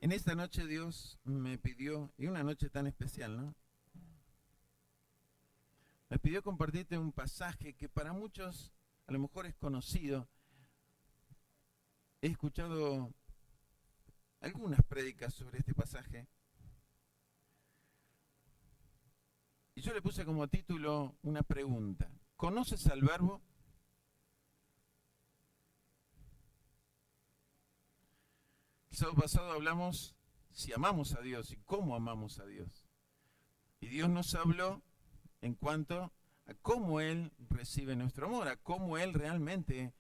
En esta noche Dios me pidió, y una noche tan especial, ¿no? Me pidió compartirte un pasaje que para muchos a lo mejor es conocido. He escuchado algunas prédicas sobre este pasaje. Y yo le puse como título una pregunta. ¿Conoces al Verbo? El sábado pasado hablamos si amamos a Dios y cómo amamos a Dios. Y Dios nos habló en cuanto a cómo Él recibe nuestro amor, a cómo Él realmente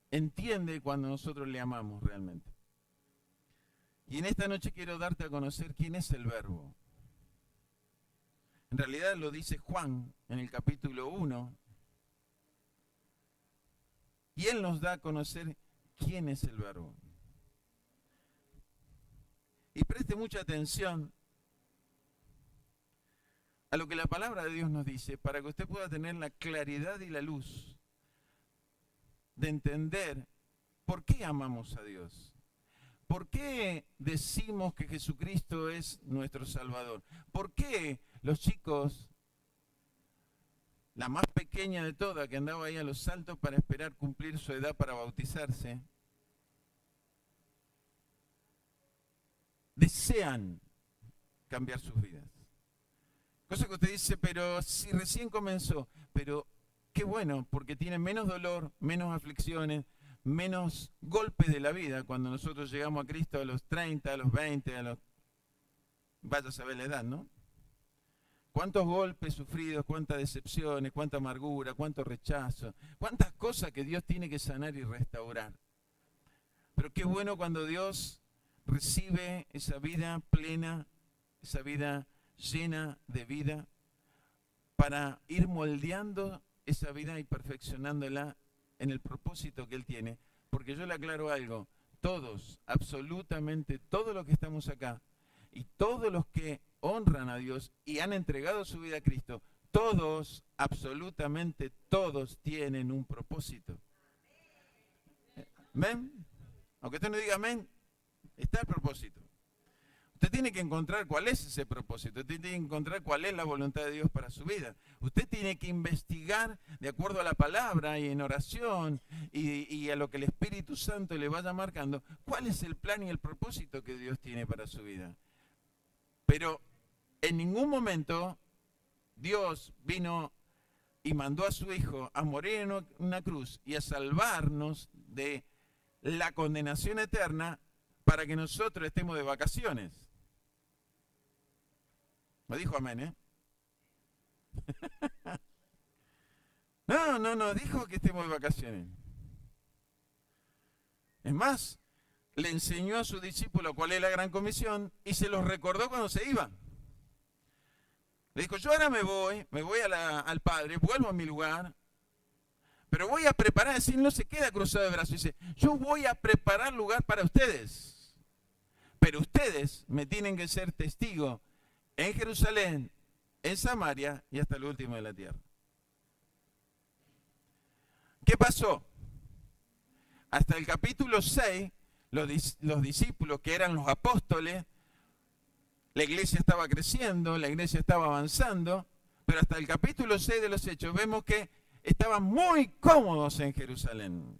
entiende cuando nosotros le amamos realmente. Y en esta noche quiero darte a conocer quién es el Verbo. En realidad lo dice Juan en el capítulo 1. Y Él nos da a conocer quién es el Verbo. Y preste mucha atención a lo que la palabra de Dios nos dice para que usted pueda tener la claridad y la luz de entender por qué amamos a Dios. ¿Por qué decimos que Jesucristo es nuestro Salvador? ¿Por qué los chicos, la más pequeña de todas, que andaba ahí a los saltos para esperar cumplir su edad para bautizarse, desean cambiar sus vidas? Cosa que usted dice, pero si recién comenzó, pero qué bueno, porque tiene menos dolor, menos aflicciones, menos golpes de la vida cuando nosotros llegamos a Cristo a los 30, a los 20, vaya a saber la edad, ¿no? Cuántos golpes sufridos, cuántas decepciones, cuánta amargura, cuánto rechazo, cuántas cosas que Dios tiene que sanar y restaurar. Pero qué bueno cuando Dios recibe esa vida plena, esa vida llena de vida, para ir moldeando esa vida y perfeccionándola en el propósito que Él tiene. Porque yo le aclaro algo, todos, absolutamente todos los que estamos acá, y todos los que honran a Dios y han entregado su vida a Cristo, todos, absolutamente todos tienen un propósito. ¿Amén? Aunque usted no diga amén, está el propósito. Usted tiene que encontrar cuál es ese propósito, usted tiene que encontrar cuál es la voluntad de Dios para su vida. Usted tiene que investigar de acuerdo a la palabra y en oración y a lo que el Espíritu Santo le vaya marcando, cuál es el plan y el propósito que Dios tiene para su vida. Pero en ningún momento Dios vino y mandó a su Hijo a morir en una cruz y a salvarnos de la condenación eterna para que nosotros estemos de vacaciones. Me dijo amén, ¿eh? No, dijo que estemos de vacaciones. Es más, le enseñó a sus discípulos cuál es la gran comisión y se los recordó cuando se iba. Le dijo, yo ahora me voy al Padre, vuelvo a mi lugar, pero voy a preparar, así no se queda cruzado de brazos, dice, yo voy a preparar lugar para ustedes, pero ustedes me tienen que ser testigos en Jerusalén, en Samaria y hasta el último de la tierra. ¿Qué pasó? Hasta el capítulo 6, los discípulos, que eran los apóstoles, la iglesia estaba creciendo, la iglesia estaba avanzando, pero hasta el capítulo 6 de los Hechos vemos que estaban muy cómodos en Jerusalén.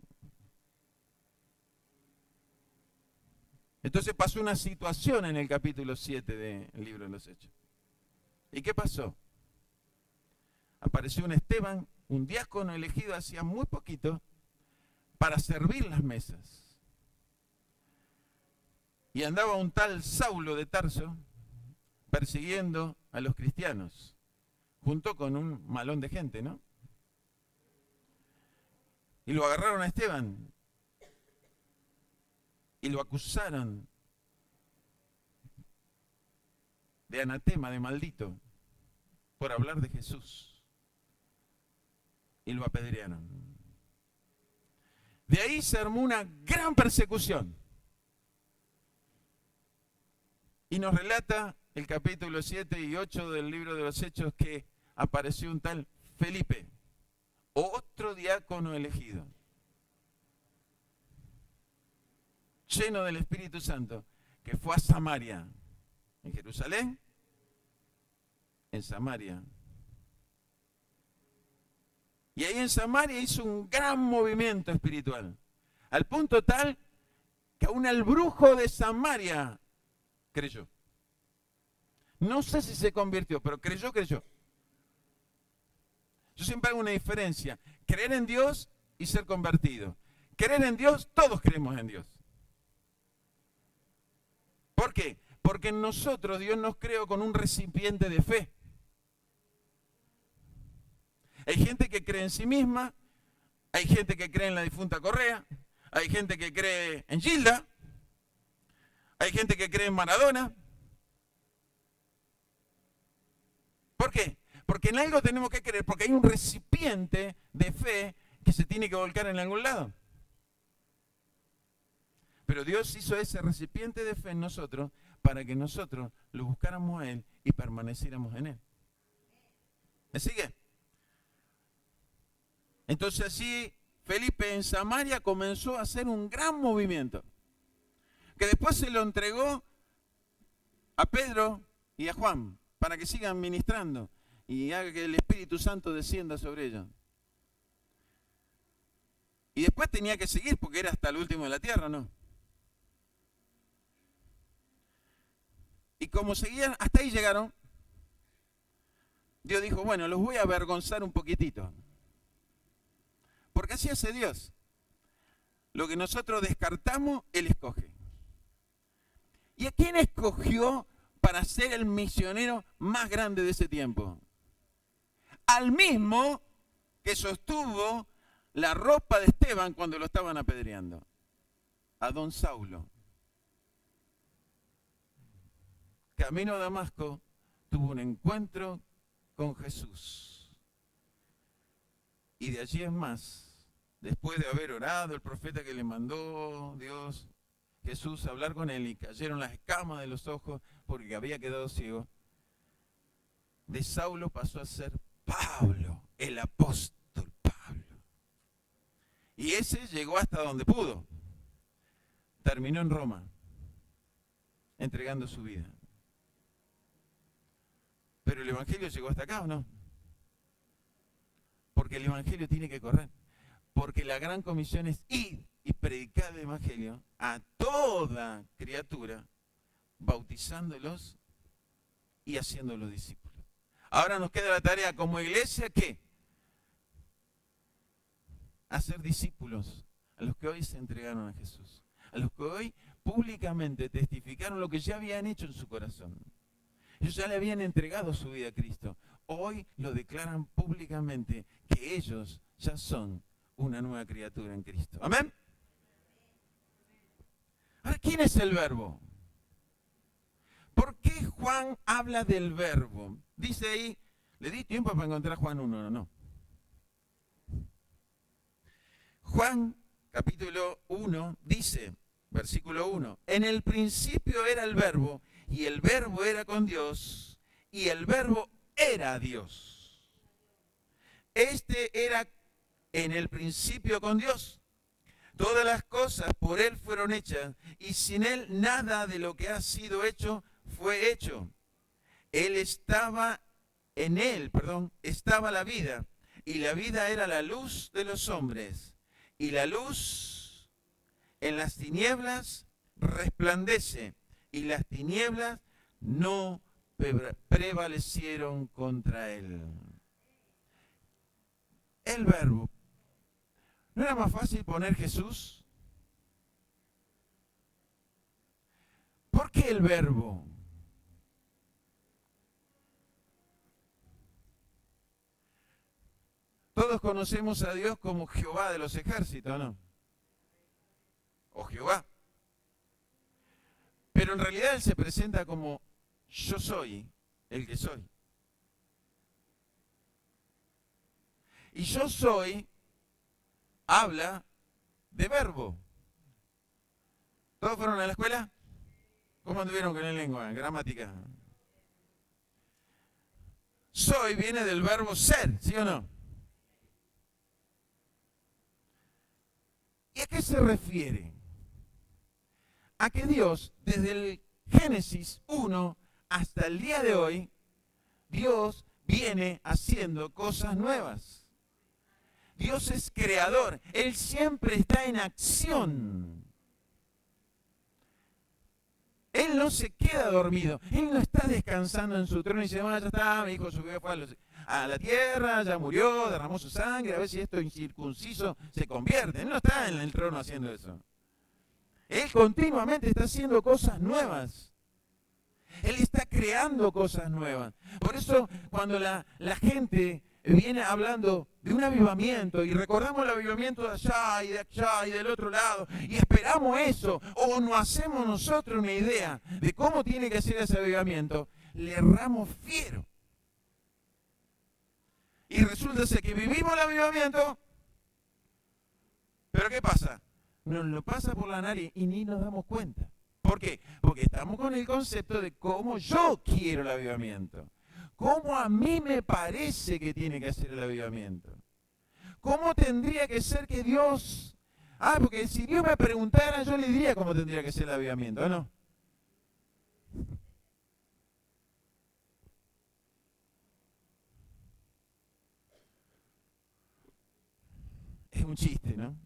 Entonces pasó una situación en el capítulo 7 del libro de los Hechos. ¿Y qué pasó? Apareció un Esteban, un diácono elegido hacía muy poquito, para servir las mesas. Y andaba un tal Saulo de Tarso persiguiendo a los cristianos, junto con un malón de gente, ¿no? Y lo agarraron a Esteban y lo acusaron de anatema, de maldito, por hablar de Jesús. Y lo apedrearon. De ahí se armó una gran persecución. Y nos relata el capítulo 7 y 8 del libro de los Hechos que apareció un tal Felipe, otro diácono elegido. lleno del Espíritu Santo, que fue a Samaria. ¿En Jerusalén? En Samaria. Y ahí en Samaria hizo un gran movimiento espiritual, al punto tal que aún el brujo de Samaria creyó. No sé si se convirtió, pero creyó. Yo siempre hago una diferencia, creer en Dios y ser convertido. Creer en Dios, todos creemos en Dios. ¿Por qué? Porque en nosotros Dios nos creó con un recipiente de fe. Hay gente que cree en sí misma, hay gente que cree en la difunta Correa, hay gente que cree en Gilda, hay gente que cree en Maradona. ¿Por qué? Porque en algo tenemos que creer, porque hay un recipiente de fe que se tiene que volcar en algún lado. Pero Dios hizo ese recipiente de fe en nosotros para que nosotros lo buscáramos a Él y permaneciéramos en Él. ¿Me sigue? Entonces así Felipe en Samaria comenzó a hacer un gran movimiento, que después se lo entregó a Pedro y a Juan, para que sigan ministrando y haga que el Espíritu Santo descienda sobre ellos. Y después tenía que seguir porque era hasta el último de la tierra, ¿no? Y como seguían, hasta ahí llegaron, Dios dijo, bueno, los voy a avergonzar un poquitito. Porque así hace Dios. Lo que nosotros descartamos, Él escoge. ¿Y a quién escogió para ser el misionero más grande de ese tiempo? Al mismo que sostuvo la ropa de Esteban cuando lo estaban apedreando. A don Saulo. Camino a Damasco, tuvo un encuentro con Jesús. Y de allí en más, después de haber orado, el profeta que le mandó Dios, Jesús, a hablar con él, y cayeron las escamas de los ojos porque había quedado ciego, de Saulo pasó a ser Pablo, el apóstol Pablo. Y ese llegó hasta donde pudo. Terminó en Roma, entregando su vida. Pero el Evangelio llegó hasta acá, ¿o no? Porque el Evangelio tiene que correr. Porque la gran comisión es ir y predicar el Evangelio a toda criatura, bautizándolos y haciéndolos discípulos. Ahora nos queda la tarea como iglesia, ¿qué? Hacer discípulos a los que hoy se entregaron a Jesús. A los que hoy públicamente testificaron lo que ya habían hecho en su corazón. Ellos ya le habían entregado su vida a Cristo. Hoy lo declaran públicamente que ellos ya son una nueva criatura en Cristo. ¿Amén? Ahora, ¿quién es el verbo? ¿Por qué Juan habla del verbo? Dice ahí, le di tiempo para encontrar Juan 1, ¿no? Juan, capítulo 1, dice, versículo 1, en el principio era el verbo, y el verbo era con Dios, y el verbo era Dios. Este era en el principio con Dios. Todas las cosas por Él fueron hechas, y sin Él nada de lo que ha sido hecho fue hecho. En Él estaba la vida, y la vida era la luz de los hombres, y la luz en las tinieblas resplandece, y las tinieblas no prevalecieron contra Él. El verbo. ¿No era más fácil poner Jesús? ¿Por qué el verbo? Todos conocemos a Dios como Jehová de los ejércitos, ¿no? O Jehová. Pero en realidad Él se presenta como yo soy el que soy. Y yo soy habla de verbo. ¿Todos fueron a la escuela? ¿Cómo anduvieron con la lengua? Gramática. Soy viene del verbo ser, ¿sí o no? ¿Y a qué se refiere? a que Dios, desde el Génesis 1 hasta el día de hoy, Dios viene haciendo cosas nuevas. Dios es creador. Él siempre está en acción. Él no se queda dormido. Él no está descansando en su trono y dice, bueno, ya está, mi hijo subió a la tierra, ya murió, derramó su sangre, a ver si esto incircunciso se convierte. Él no está en el trono haciendo eso. Él continuamente está haciendo cosas nuevas. Él está creando cosas nuevas. Por eso cuando la gente viene hablando de un avivamiento y recordamos el avivamiento de allá y del otro lado y esperamos eso o nos hacemos nosotros una idea de cómo tiene que ser ese avivamiento, le erramos fiero. Y resulta ser que vivimos el avivamiento, pero ¿qué pasa? Nos lo pasa por la nariz y ni nos damos cuenta. ¿Por qué? Porque estamos con el concepto de cómo yo quiero el avivamiento. Cómo a mí me parece que tiene que ser el avivamiento. ¿Cómo tendría que ser que Dios... porque si Dios me preguntara, yo le diría cómo tendría que ser el avivamiento, ¿o no? Es un chiste, ¿no?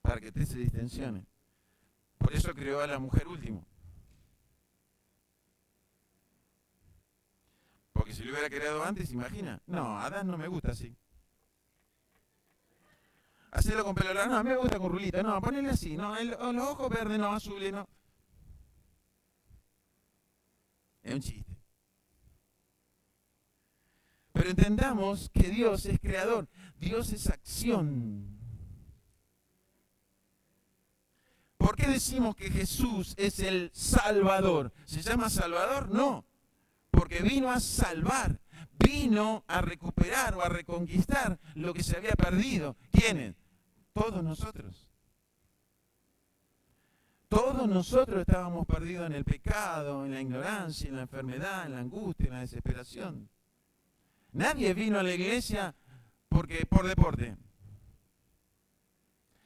Para que te se distensione. Por eso creó a la mujer último. Porque si lo hubiera creado antes, imagina. No, Adán no me gusta así. Hacerlo con pelo largo, no, a mí me gusta con rulita. No, ponele así. No, los ojos verdes, no, azules, no. Es un chiste. Pero entendamos que Dios es creador. Dios es acción. ¿Por qué decimos que Jesús es el Salvador? ¿Se llama Salvador? No, porque vino a salvar, vino a recuperar o a reconquistar lo que se había perdido. ¿Quiénes? Todos nosotros. Todos nosotros estábamos perdidos en el pecado, en la ignorancia, en la enfermedad, en la angustia, en la desesperación. Nadie vino a la iglesia por deporte.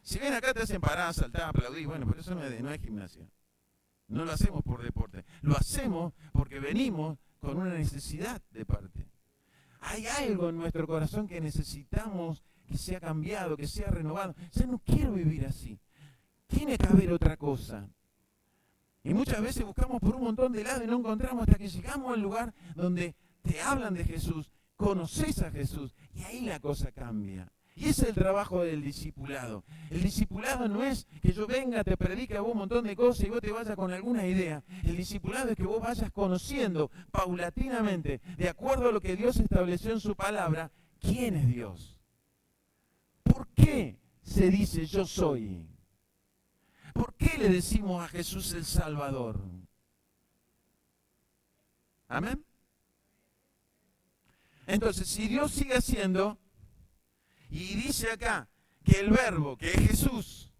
Si ven acá te hacen parar, saltar, aplaudir, bueno, pero eso no es gimnasia. No lo hacemos por deporte. Lo hacemos porque venimos con una necesidad de parte. Hay algo en nuestro corazón que necesitamos que sea cambiado, que sea renovado. Ya no quiero vivir así. Tiene que haber otra cosa. Y muchas veces buscamos por un montón de lados y no encontramos hasta que llegamos al lugar donde te hablan de Jesús, conoces a Jesús y ahí la cosa cambia. Y ese es el trabajo del discipulado. El discipulado no es que yo venga, te predique a vos un montón de cosas y vos te vayas con alguna idea. El discipulado es que vos vayas conociendo paulatinamente, de acuerdo a lo que Dios estableció en su palabra, quién es Dios. ¿Por qué se dice yo soy? ¿Por qué le decimos a Jesús el Salvador? ¿Amén? Entonces, si Dios sigue haciendo... Y dice acá que el verbo, que es Jesús,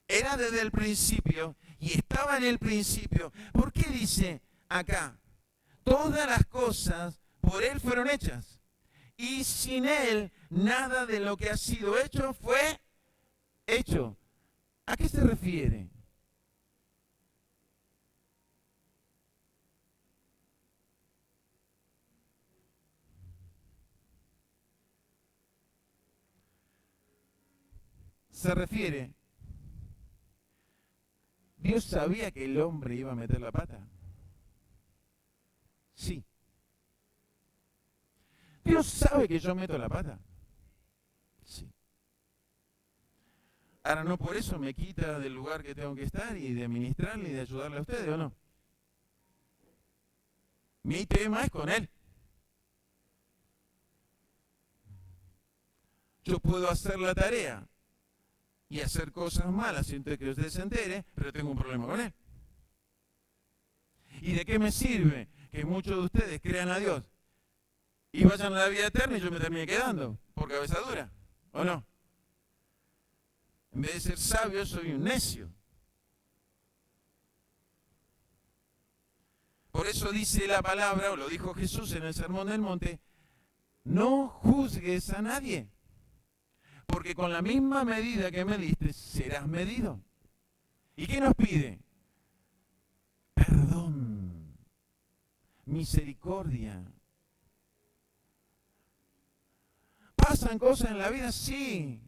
era desde el principio y estaba en el principio. ¿Por qué dice acá? Todas las cosas por Él fueron hechas. Y sin Él, nada de lo que ha sido hecho fue hecho. ¿A qué se refiere? Se refiere, ¿Dios sabía que el hombre iba a meter la pata? Sí. ¿Dios sabe que yo meto la pata? Sí. Ahora, no por eso me quita del lugar que tengo que estar y de ministrarle y de ayudarle a ustedes, ¿o no? Mi tema es con Él. Yo puedo hacer la tarea y hacer cosas malas sin que usted se entere, pero tengo un problema con Él. ¿Y de qué me sirve que muchos de ustedes crean a Dios y vayan a la vida eterna y yo me termine quedando por cabeza dura? ¿O no? En vez de ser sabio, soy un necio. Por eso dice la palabra, o lo dijo Jesús en el Sermón del Monte, no juzgues a nadie, porque con la misma medida que me diste, serás medido. ¿Y qué nos pide? Perdón, misericordia. ¿Pasan cosas en la vida? Sí.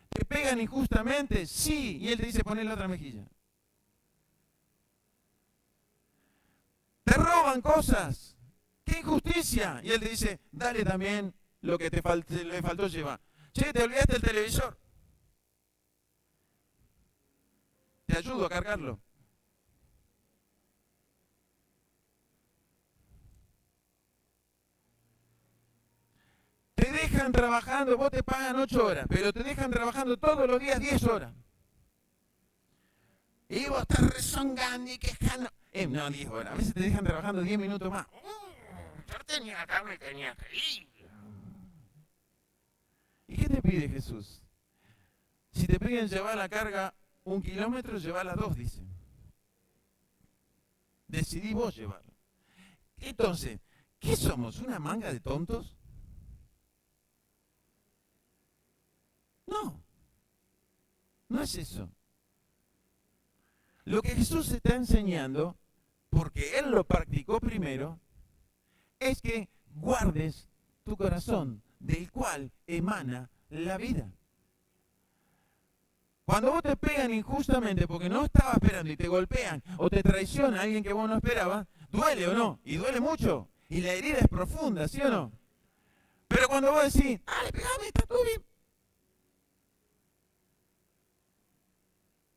¿Te pegan injustamente? Sí. Y Él te dice, poné la otra mejilla. ¿Te roban cosas? ¡Qué injusticia! Y Él te dice, dale también lo que le faltó llevar. Che, te olvidaste el televisor. Te ayudo a cargarlo. Te dejan trabajando, vos te pagan 8 horas, pero te dejan trabajando todos los días 10 horas. Y vos estás rezongando y quejando. No, 10 horas. A veces te dejan trabajando 10 minutos más. Yo tenía acá, me tenía que ir. ¿Y qué te pide Jesús? Si te piden llevar la carga 1 kilómetro, llévala 2, dice. Decidí vos llevarlo. Entonces, ¿qué somos? ¿Una manga de tontos? No, no es eso. Lo que Jesús está enseñando, porque Él lo practicó primero, es que guardes tu corazón, del cual emana la vida. Cuando vos te pegan injustamente porque no estabas esperando y te golpean o te traiciona alguien que vos no esperabas, duele o no, y duele mucho, y la herida es profunda, ¿sí o no? Pero cuando vos decís, dale, pegame, está todo bien,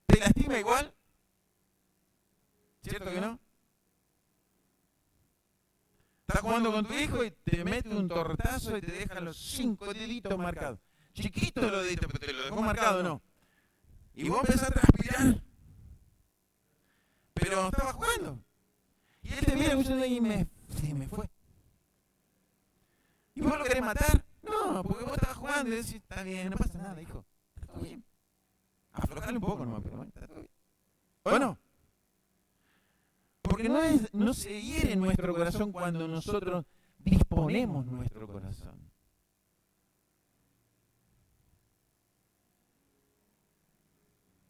¿te lastima igual? ¿Cierto que no? Estás jugando con tu hijo y te mete un tortazo y te deja los 5 deditos marcados. Chiquitos los deditos, pero te lo dejó marcado, ¿no? Y vos empezás a transpirar. Pero estaba jugando. Y él te mira y se me fue. ¿Y vos lo querés matar? No, porque vos estabas jugando y decís, está bien, no pasa nada, hijo. Está todo bien. Aflojale un poco nomás, pero está todo bien. ¿O no? Porque no se hiere nuestro corazón cuando nosotros disponemos nuestro corazón.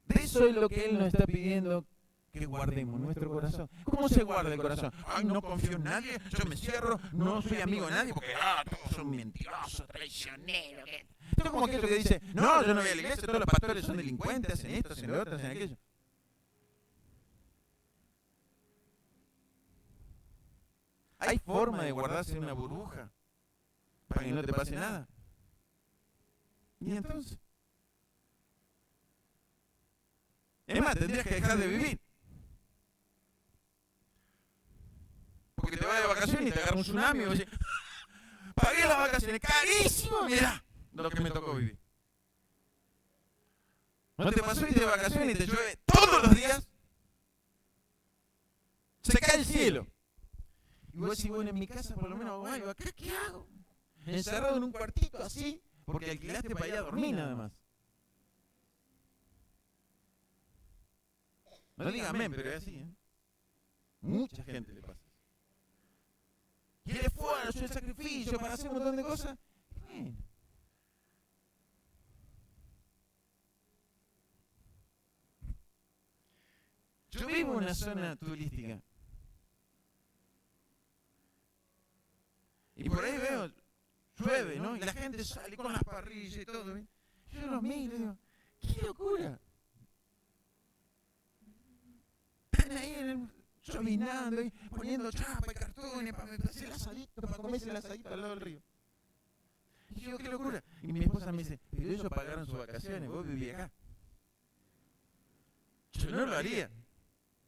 De eso es lo que Él nos está pidiendo, que guardemos nuestro corazón. ¿Cómo se guarda el corazón? Ay, no confío en nadie, yo me cierro, no soy amigo de nadie, porque todos son mentirosos, traicioneros. Esto es como aquello que dice, no, yo no voy a la iglesia, todos los pastores son delincuentes, hacen esto, hacen lo otro, hacen aquello. ¿Hay forma de guardarse en una burbuja para que no te pase nada? ¿Y entonces? Es más, tendrías que dejar de vivir. Porque te vas de vacaciones y te agarra un tsunami y vos decís, pagué las vacaciones, carísimo, mirá lo que me tocó vivir. ¿No te pasó irte de vacaciones y te llueve todos los días? Se cae el cielo. Y vos decís, bueno, en mi casa por lo menos hago algo. ¿Acá qué hago? Encerrado en un cuartito así, porque alquilaste para ir a dormir nada más. No digas amén, pero es así, ¿eh? Mucha gente le pasa. Y el esfuerzo, el sacrificio para hacer un montón de cosas. Bueno. Yo vivo en una zona turística. Y por ahí veo, llueve, ¿no? Y la gente sale con las parrillas y todo. ¿Eh? Yo los miro y digo, ¡qué locura! Están ahí llovinando, poniendo chapa y cartones para hacer el asadito, para comerse el asadito al lado del río. Y yo, ¡qué locura! Y mi esposa me dice, pero ellos pagaron sus vacaciones, vos vivís acá. Yo no lo haría.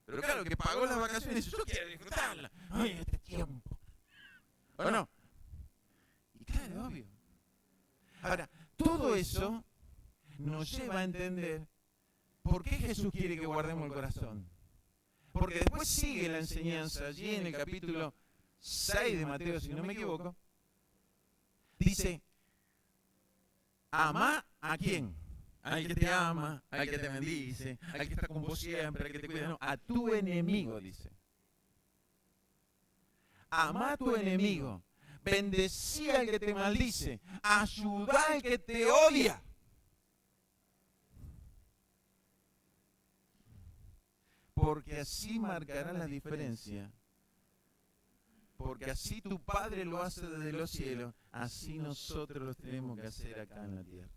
Pero claro, que pagó las vacaciones y dice, yo quiero disfrutarlas. Ay, este tiempo. ¿O no? Y claro, obvio. Ahora, todo eso nos lleva a entender por qué Jesús quiere que guardemos el corazón. Porque después sigue la enseñanza allí en el capítulo 6 de Mateo, si no me equivoco. Dice, ama a quién. Al que te ama, al que te bendice, al que está con vos siempre, al que te cuida. No, a tu enemigo, dice. Ama a tu enemigo. Bendecí al que te maldice. Ayuda al que te odia. porque así marcará la diferencia. Porque así tu Padre lo hace desde los cielos, así nosotros lo tenemos que hacer acá en la tierra.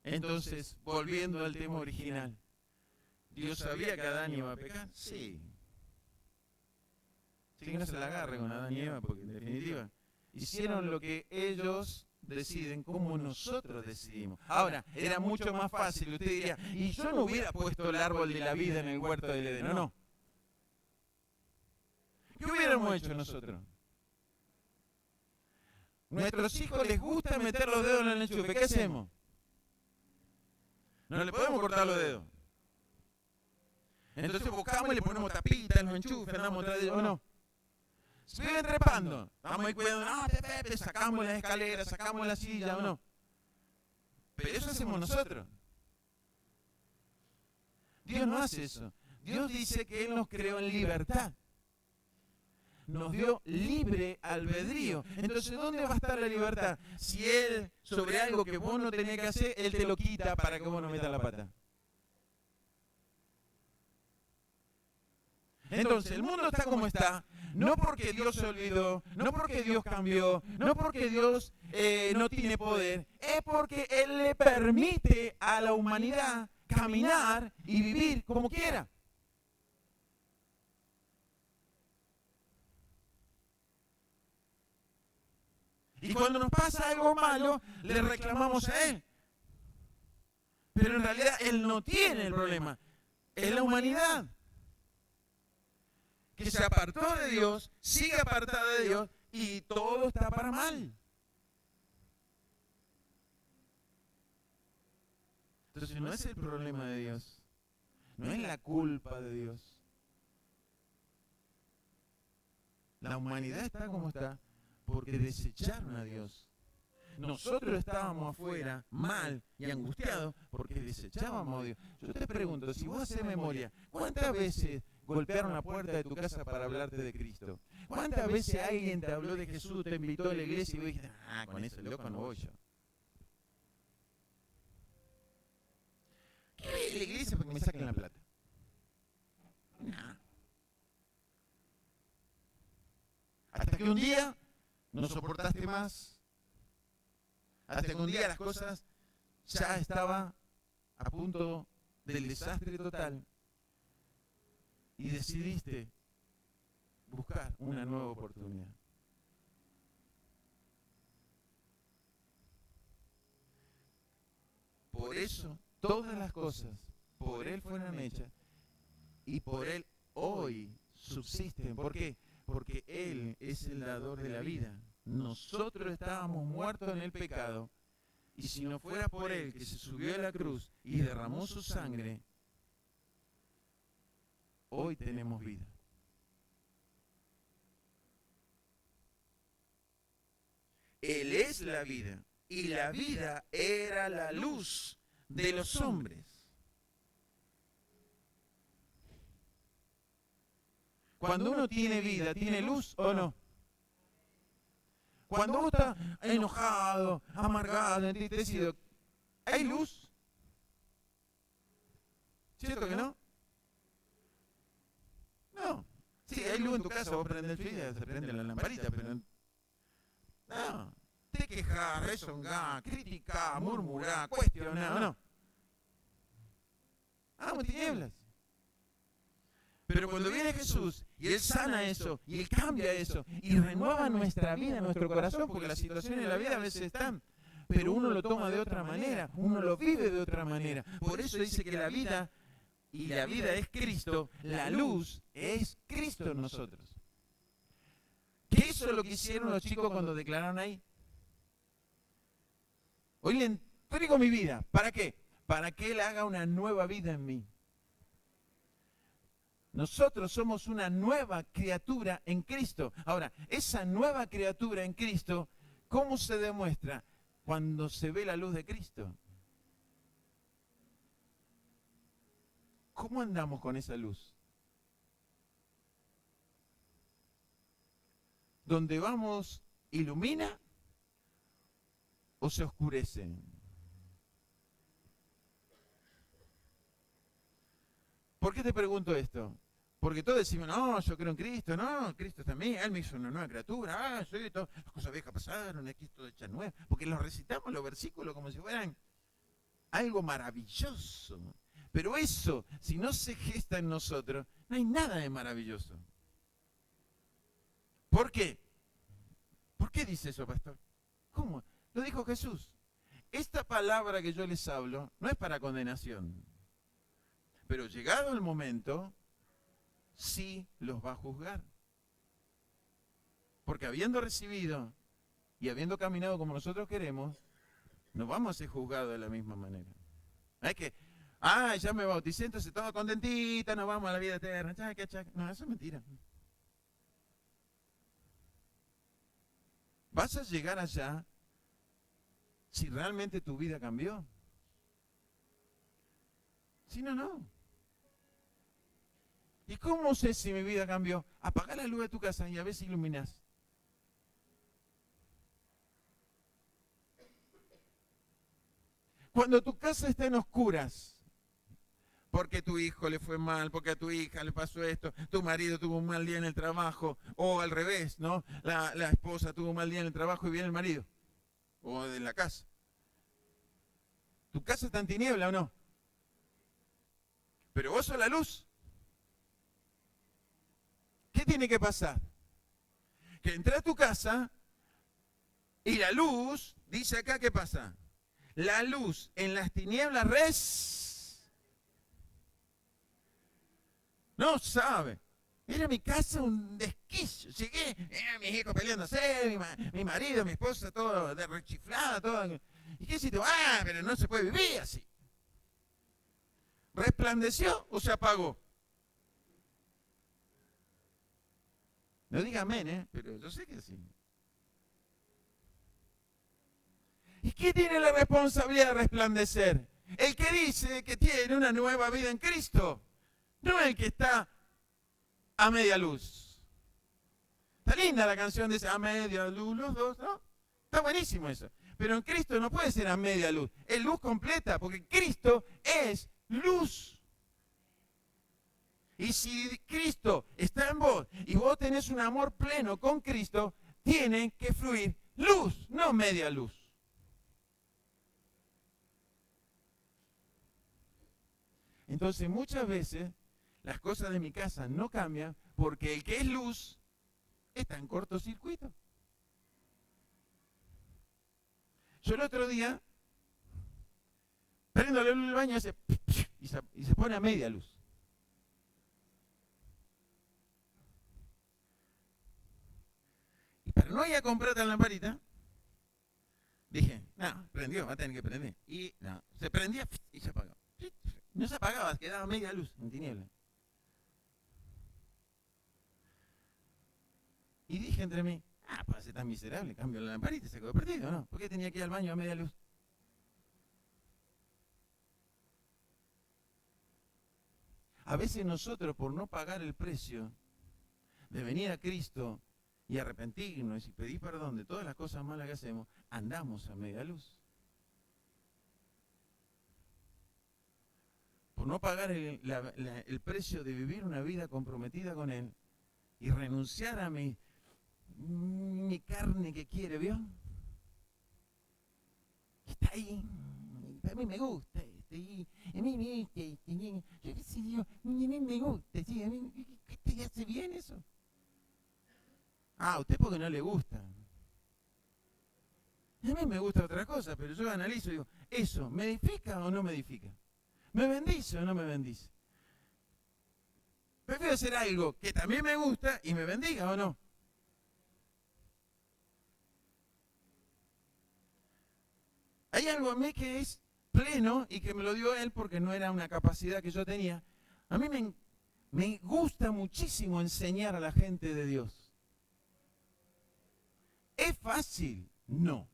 Entonces, volviendo al tema original, ¿Dios sabía que Adán iba a pecar? Sí. Sí, que no se la agarre con Adán y Eva, porque en definitiva hicieron lo que ellos deciden, como nosotros decidimos. Ahora, era mucho más fácil, usted diría, y yo no hubiera puesto el árbol de la vida en el huerto del Edén, no. ¿Qué hubiéramos hecho nosotros? Nuestros hijos les gusta meter los dedos en el enchufe, ¿qué hacemos? No le podemos cortar los dedos. Entonces buscamos y le ponemos tapitas en los enchufes, andamos atrás de ellos, ¿o no? Se viven trepando, vamos ahí cuidando, no, te sacamos las escaleras, sacamos la silla, ¿o no? Pero eso hacemos nosotros. Dios no hace eso. Dios dice que Él nos creó en libertad. Nos dio libre albedrío. Entonces, ¿dónde va a estar la libertad? Si Él, sobre algo que vos no tenés que hacer, Él te lo quita para que vos no metas la pata. Entonces, el mundo está como está, no porque Dios se olvidó, no porque Dios cambió, no porque Dios no tiene poder, es porque Él le permite a la humanidad caminar y vivir como quiera. Y cuando nos pasa algo malo, le reclamamos a Él. Pero en realidad Él no tiene el problema, es la humanidad que se apartó de Dios, sigue apartada de Dios y todo está para mal. Entonces no es el problema de Dios, no es la culpa de Dios. La humanidad está como está porque desecharon a Dios. Nosotros estábamos afuera mal y angustiados porque desechábamos a Dios. Yo te pregunto, si vos haces memoria, ¿cuántas veces golpearon la puerta de tu casa para hablarte de Cristo? ¿Cuántas veces alguien te habló de Jesús, te invitó a la iglesia y vos dijiste, con ese loco no voy yo? ¿Qué voy a la iglesia para que me saquen la plata? Nah. Hasta que un día no soportaste más. Hasta que un día las cosas ya estaban a punto del desastre total y decidiste buscar una nueva oportunidad. Por eso todas las cosas por Él fueron hechas y por Él hoy subsisten. ¿Por qué? Porque Él es el dador de la vida. Nosotros estábamos muertos en el pecado y si no fuera por Él que se subió a la cruz y derramó su sangre, hoy tenemos vida. Él es la vida y la vida era la luz de los hombres. Cuando uno tiene vida, ¿tiene luz o no? Cuando uno está enojado, amargado, entristecido, ¿hay luz? ¿Cierto que no? No. Sí, hay luz en tu casa, vos prendés el filo, se prende la lamparita, pero no. Te quejás, rezongás, criticás, murmurás, cuestionás, no. Vamos, tinieblas. Pero cuando viene Jesús y Él sana eso, y Él cambia eso, y renueva nuestra vida, nuestro corazón, porque las situaciones de la vida a veces están, pero uno lo toma de otra manera, uno lo vive de otra manera. Por eso dice que la vida, y la vida es Cristo, la luz es Cristo en nosotros. ¿Qué es lo que hicieron los chicos cuando declararon ahí? Hoy le entrego mi vida. ¿Para qué? Para que Él haga una nueva vida en mí. Nosotros somos una nueva criatura en Cristo. Ahora, esa nueva criatura en Cristo, ¿cómo se demuestra? Cuando se ve la luz de Cristo. ¿Cómo andamos con esa luz? Donde vamos, ilumina, o se oscurece? ¿Por qué te pregunto esto? Porque todos decimos, no, yo creo en Cristo, no, Cristo también, Él me hizo una nueva criatura, sí, las cosas viejas pasaron, aquí todo hecha nueva. Porque los recitamos los versículos como si fueran algo maravilloso. Pero eso, si no se gesta en nosotros, no hay nada de maravilloso. ¿Por qué? ¿Por qué dice eso, pastor? ¿Cómo? Lo dijo Jesús. Esta palabra que yo les hablo no es para condenación. Pero llegado el momento, sí los va a juzgar. Porque habiendo recibido y habiendo caminado como nosotros queremos, no vamos a ser juzgados de la misma manera. Es que, ya me bauticé, entonces todo contentita, nos vamos a la vida eterna. No, eso es mentira. Vas a llegar allá si realmente tu vida cambió. Si no, no. ¿Y cómo sé si mi vida cambió? Apaga la luz de tu casa y a ver si iluminas. Cuando tu casa está en oscuras, porque tu hijo le fue mal, porque a tu hija le pasó esto, tu marido tuvo un mal día en el trabajo, o al revés, ¿no? La esposa tuvo un mal día en el trabajo y viene el marido, o en la casa. ¿Tu casa está en tiniebla o no? Pero vos sos la luz. ¿Qué tiene que pasar? Que entra a tu casa y la luz, dice acá, ¿qué pasa? La luz en las tinieblas no sabe. Era mi casa un desquicio. Llegué, mis hijos peleándose, mi marido, mi esposa, todo de rechiflada, todo. ¿Y qué hiciste? Pero no se puede vivir así. ¿Resplandeció o se apagó? No diga amén, pero yo sé que sí. ¿Y quién tiene la responsabilidad de resplandecer? El que dice que tiene una nueva vida en Cristo, no el que está a media luz. Está linda la canción de ese, a media luz los dos, ¿no? Está buenísimo eso. Pero en Cristo no puede ser a media luz, es luz completa, porque Cristo es luz. Y si Cristo está en vos y vos tenés un amor pleno con Cristo, tiene que fluir luz, no media luz. Entonces muchas veces las cosas de mi casa no cambian porque el que es luz está en cortocircuito. Yo el otro día prendo la luz del baño y se pone a media luz. Y para no ir a comprar otra lamparita, dije, no, prendió, va a tener que prender. Y no, se prendía y se apagó. No se apagaba, quedaba media luz en tiniebla. Y dije entre mí, para ser tan miserable, cambio la lamparita y se quedó perdido, ¿no? ¿Por qué tenía que ir al baño a media luz? A veces nosotros, por no pagar el precio de venir a Cristo y arrepentirnos y pedir perdón de todas las cosas malas que hacemos, andamos a media luz. Por no pagar el precio de vivir una vida comprometida con Él y renunciar a mi carne que quiere, ¿vio? Está ahí. A mí me gusta. A mí me gusta. Yo qué sé, Dios, a mí me gusta. ¿Sí? ¿Qué te hace bien eso? A usted porque no le gusta. A mí me gusta otra cosa, pero yo analizo y digo, ¿eso me edifica o no me edifica? ¿Me bendice o no me bendice? Prefiero hacer algo que también me gusta y me bendiga o no. Hay algo en mí que es pleno y que me lo dio Él porque no era una capacidad que yo tenía. A mí me gusta muchísimo enseñar a la gente de Dios. ¿Es fácil? No.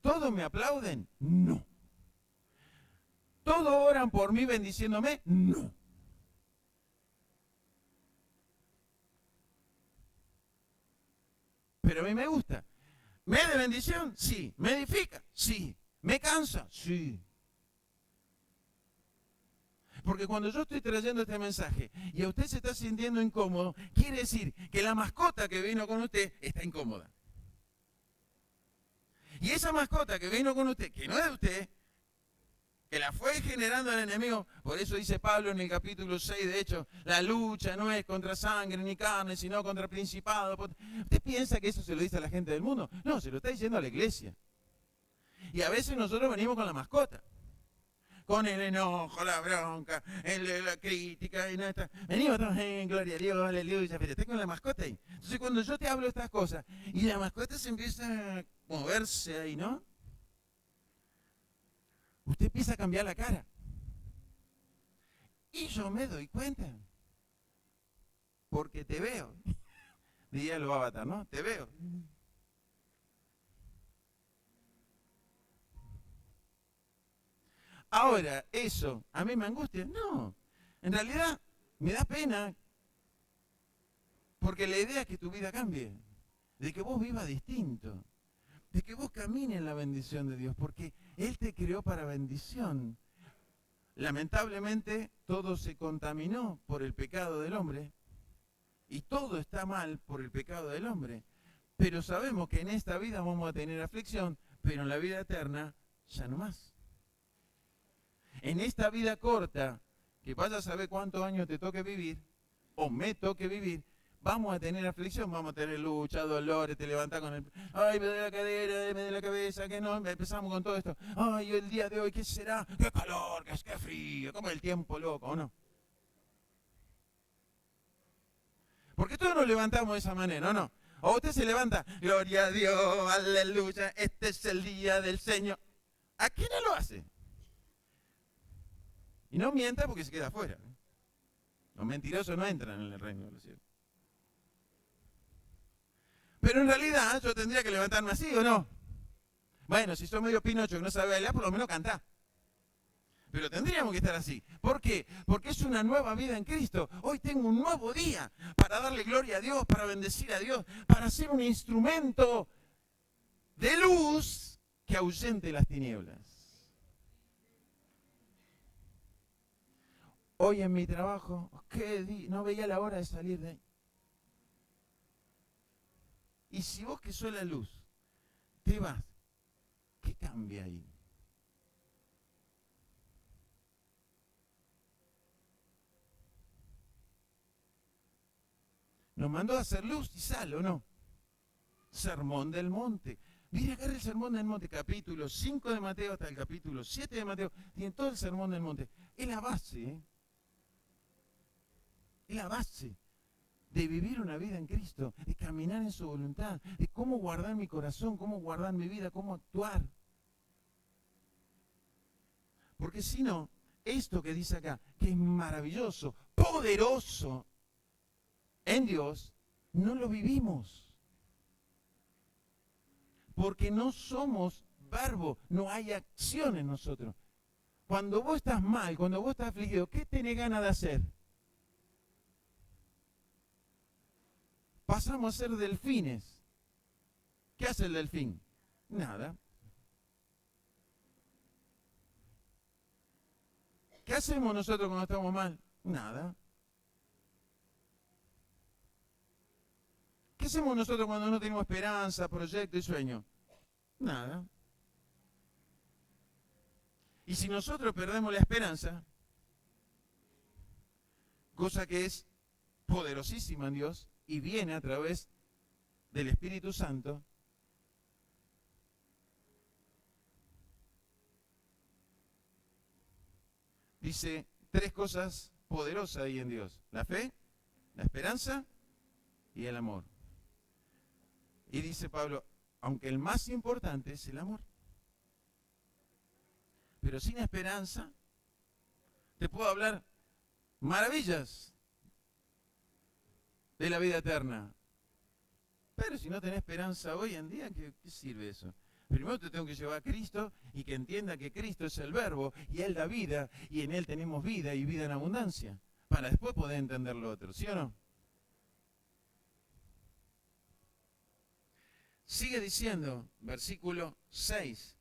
¿Todos me aplauden? No. ¿Todos oran por mí bendiciéndome? No. Pero a mí me gusta. ¿Me es de bendición? Sí. ¿Me edifica? Sí. ¿Me cansa? Sí. Porque cuando yo estoy trayendo este mensaje y a usted se está sintiendo incómodo, quiere decir que la mascota que vino con usted está incómoda. Y esa mascota que vino con usted, que no es de usted, que la fue generando el enemigo, por eso dice Pablo en el capítulo 6, de hecho, la lucha no es contra sangre ni carne, sino contra principados. ¿Usted piensa que eso se lo dice a la gente del mundo? No, se lo está diciendo a la iglesia. Y a veces nosotros venimos con la mascota, con el enojo, la bronca, la crítica, y no está. Venimos todos, gloria a Dios, aleluya, pero está con la mascota ahí. Entonces cuando yo te hablo de estas cosas, y la mascota se empieza a moverse ahí, ¿no? Usted empieza a cambiar la cara. Y yo me doy cuenta. Porque te veo. Diría los avatar, ¿no? Te veo. Ahora, eso, ¿a mí me angustia? No. En realidad, me da pena. Porque la idea es que tu vida cambie. De que vos vivas distinto. De que vos camines en la bendición de Dios. Porque Él te creó para bendición. Lamentablemente, todo se contaminó por el pecado del hombre. Y todo está mal por el pecado del hombre. Pero sabemos que en esta vida vamos a tener aflicción, pero en la vida eterna ya no más. En esta vida corta, que vayas a saber cuántos años te toque vivir, o me toque vivir, vamos a tener aflicción, vamos a tener lucha, dolores, te levantas con el... Ay, me duele la cadera, me duele la cabeza, que no, empezamos con todo esto. Ay, el día de hoy, ¿qué será? ¡Qué calor, qué frío! ¿Cómo el tiempo loco, o no? Porque todos nos levantamos de esa manera, ¿o no? O usted se levanta, gloria a Dios, aleluya, este es el día del Señor. ¿A quién no lo hace? Y no mienta porque se queda afuera. Los mentirosos no entran en el reino de los cielos. Pero en realidad yo tendría que levantarme así, ¿o no? Bueno, si soy medio Pinocho que no sabe bailar, por lo menos cantá. Pero tendríamos que estar así. ¿Por qué? Porque es una nueva vida en Cristo. Hoy tengo un nuevo día para darle gloria a Dios, para bendecir a Dios, para ser un instrumento de luz que ahuyente las tinieblas. Hoy en mi trabajo, no veía la hora de salir de ahí. Y si vos que sos la luz, te vas, ¿qué cambia ahí? Nos mandó a hacer luz y sal, ¿o no? Sermón del monte. Mira acá el sermón del monte, capítulo 5 de Mateo hasta el capítulo 7 de Mateo. Tiene todo el sermón del monte. Es la base, ¿eh? Es la base de vivir una vida en Cristo, de caminar en su voluntad, de cómo guardar mi corazón, cómo guardar mi vida, cómo actuar. Porque si no, esto que dice acá, que es maravilloso, poderoso en Dios, no lo vivimos. Porque no somos verbo, no hay acción en nosotros. Cuando vos estás mal, cuando vos estás afligido, ¿qué tenés ganas de hacer? Pasamos a ser delfines. ¿Qué hace el delfín? Nada. ¿Qué hacemos nosotros cuando estamos mal? Nada. ¿Qué hacemos nosotros cuando no tenemos esperanza, proyecto y sueño? Nada. Y si nosotros perdemos la esperanza, cosa que es poderosísima en Dios y viene a través del Espíritu Santo, dice 3 cosas poderosas ahí en Dios: la fe, la esperanza y el amor. Y dice Pablo, aunque el más importante es el amor. Pero sin esperanza, te puedo hablar maravillas de la vida eterna. Pero si no tenés esperanza hoy en día, ¿qué sirve eso? Primero te tengo que llevar a Cristo y que entienda que Cristo es el verbo y Él da vida y en Él tenemos vida y vida en abundancia, para después poder entender lo otro, ¿sí o no? Sigue diciendo, versículo 6.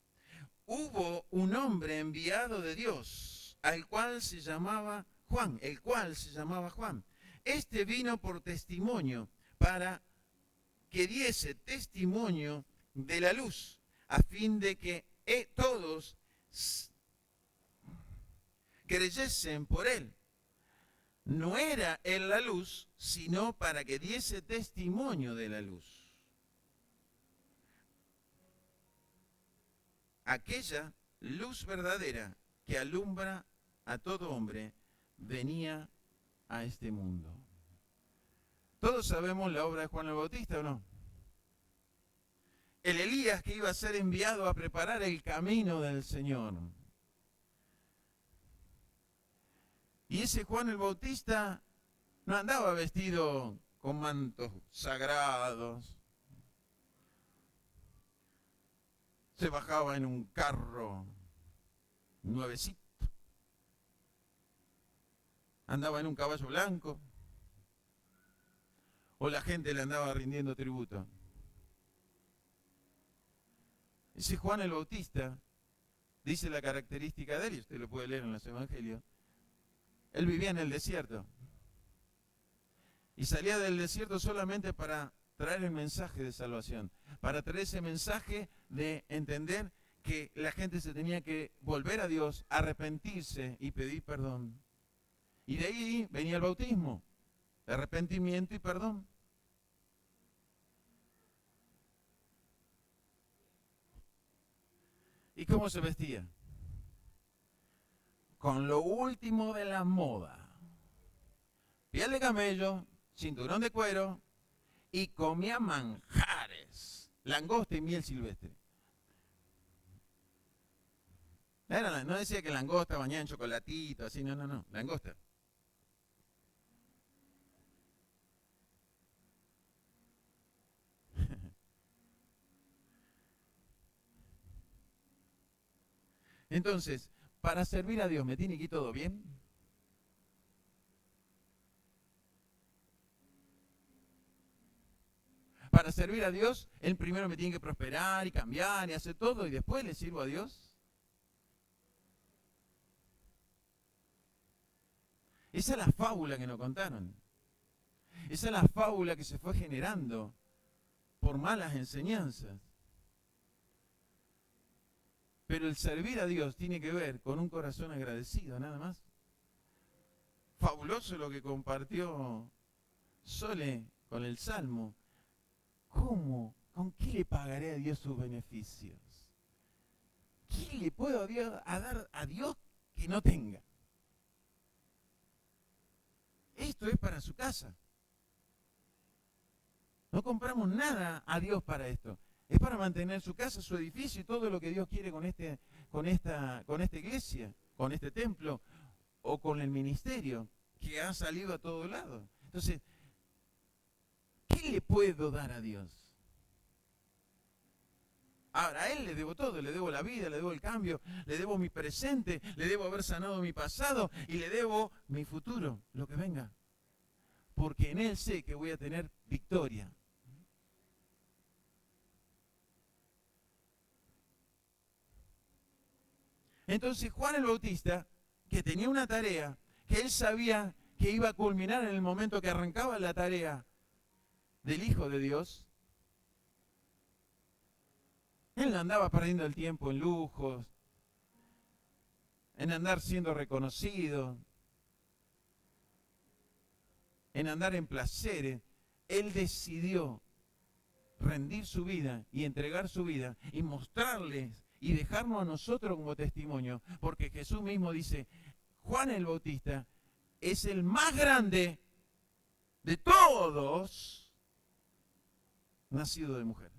Hubo un hombre enviado de Dios, al cual se llamaba Juan, el cual se llamaba Juan. Este vino por testimonio, para que diese testimonio de la luz, a fin de que todos creyesen por él. No era él la luz, sino para que diese testimonio de la luz. Aquella luz verdadera que alumbra a todo hombre venía a este mundo. Todos sabemos la obra de Juan el Bautista, ¿o no? El Elías que iba a ser enviado a preparar el camino del Señor. Y ese Juan el Bautista no andaba vestido con mantos sagrados. Se bajaba en un carro nuevecito. Andaba en un caballo blanco. O la gente le andaba rindiendo tributo. Ese Juan el Bautista, dice la característica de él, y usted lo puede leer en los evangelios, él vivía en el desierto. Y salía del desierto solamente para traer el mensaje de salvación, para traer ese mensaje de entender que la gente se tenía que volver a Dios, arrepentirse y pedir perdón. Y de ahí venía el bautismo, arrepentimiento y perdón. ¿Y cómo se vestía? Con lo último de la moda. Piel de camello, cinturón de cuero, y comía manjares, langosta y miel silvestre. No decía que langosta bañada en chocolatito, así, no, langosta. Entonces, para servir a Dios, ¿me tiene que ir todo bien? Para servir a Dios, Él primero me tiene que prosperar y cambiar y hacer todo y después le sirvo a Dios. Esa es la fábula que nos contaron. Esa es la fábula que se fue generando por malas enseñanzas. Pero el servir a Dios tiene que ver con un corazón agradecido, nada más. Fabuloso lo que compartió Sole con el Salmo. ¿Cómo? ¿Con qué le pagaré a Dios sus beneficios? ¿Qué le puedo dar a Dios que no tenga? Esto es para su casa. No compramos nada a Dios para esto. Es para mantener su casa, su edificio y todo lo que Dios quiere con esta iglesia, con este templo o con el ministerio que ha salido a todo lado. Entonces, ¿qué le puedo dar a Dios? Ahora, a Él le debo todo, le debo la vida, le debo el cambio, le debo mi presente, le debo haber sanado mi pasado y le debo mi futuro, lo que venga. Porque en Él sé que voy a tener victoria. Entonces Juan el Bautista, que tenía una tarea, que él sabía que iba a culminar en el momento que arrancaba la tarea del Hijo de Dios, él no andaba perdiendo el tiempo en lujos, en andar siendo reconocido, en andar en placeres. Él decidió rendir su vida y entregar su vida y mostrarles y dejarnos a nosotros como testimonio, porque Jesús mismo dice, Juan el Bautista es el más grande de todos nacido de mujer.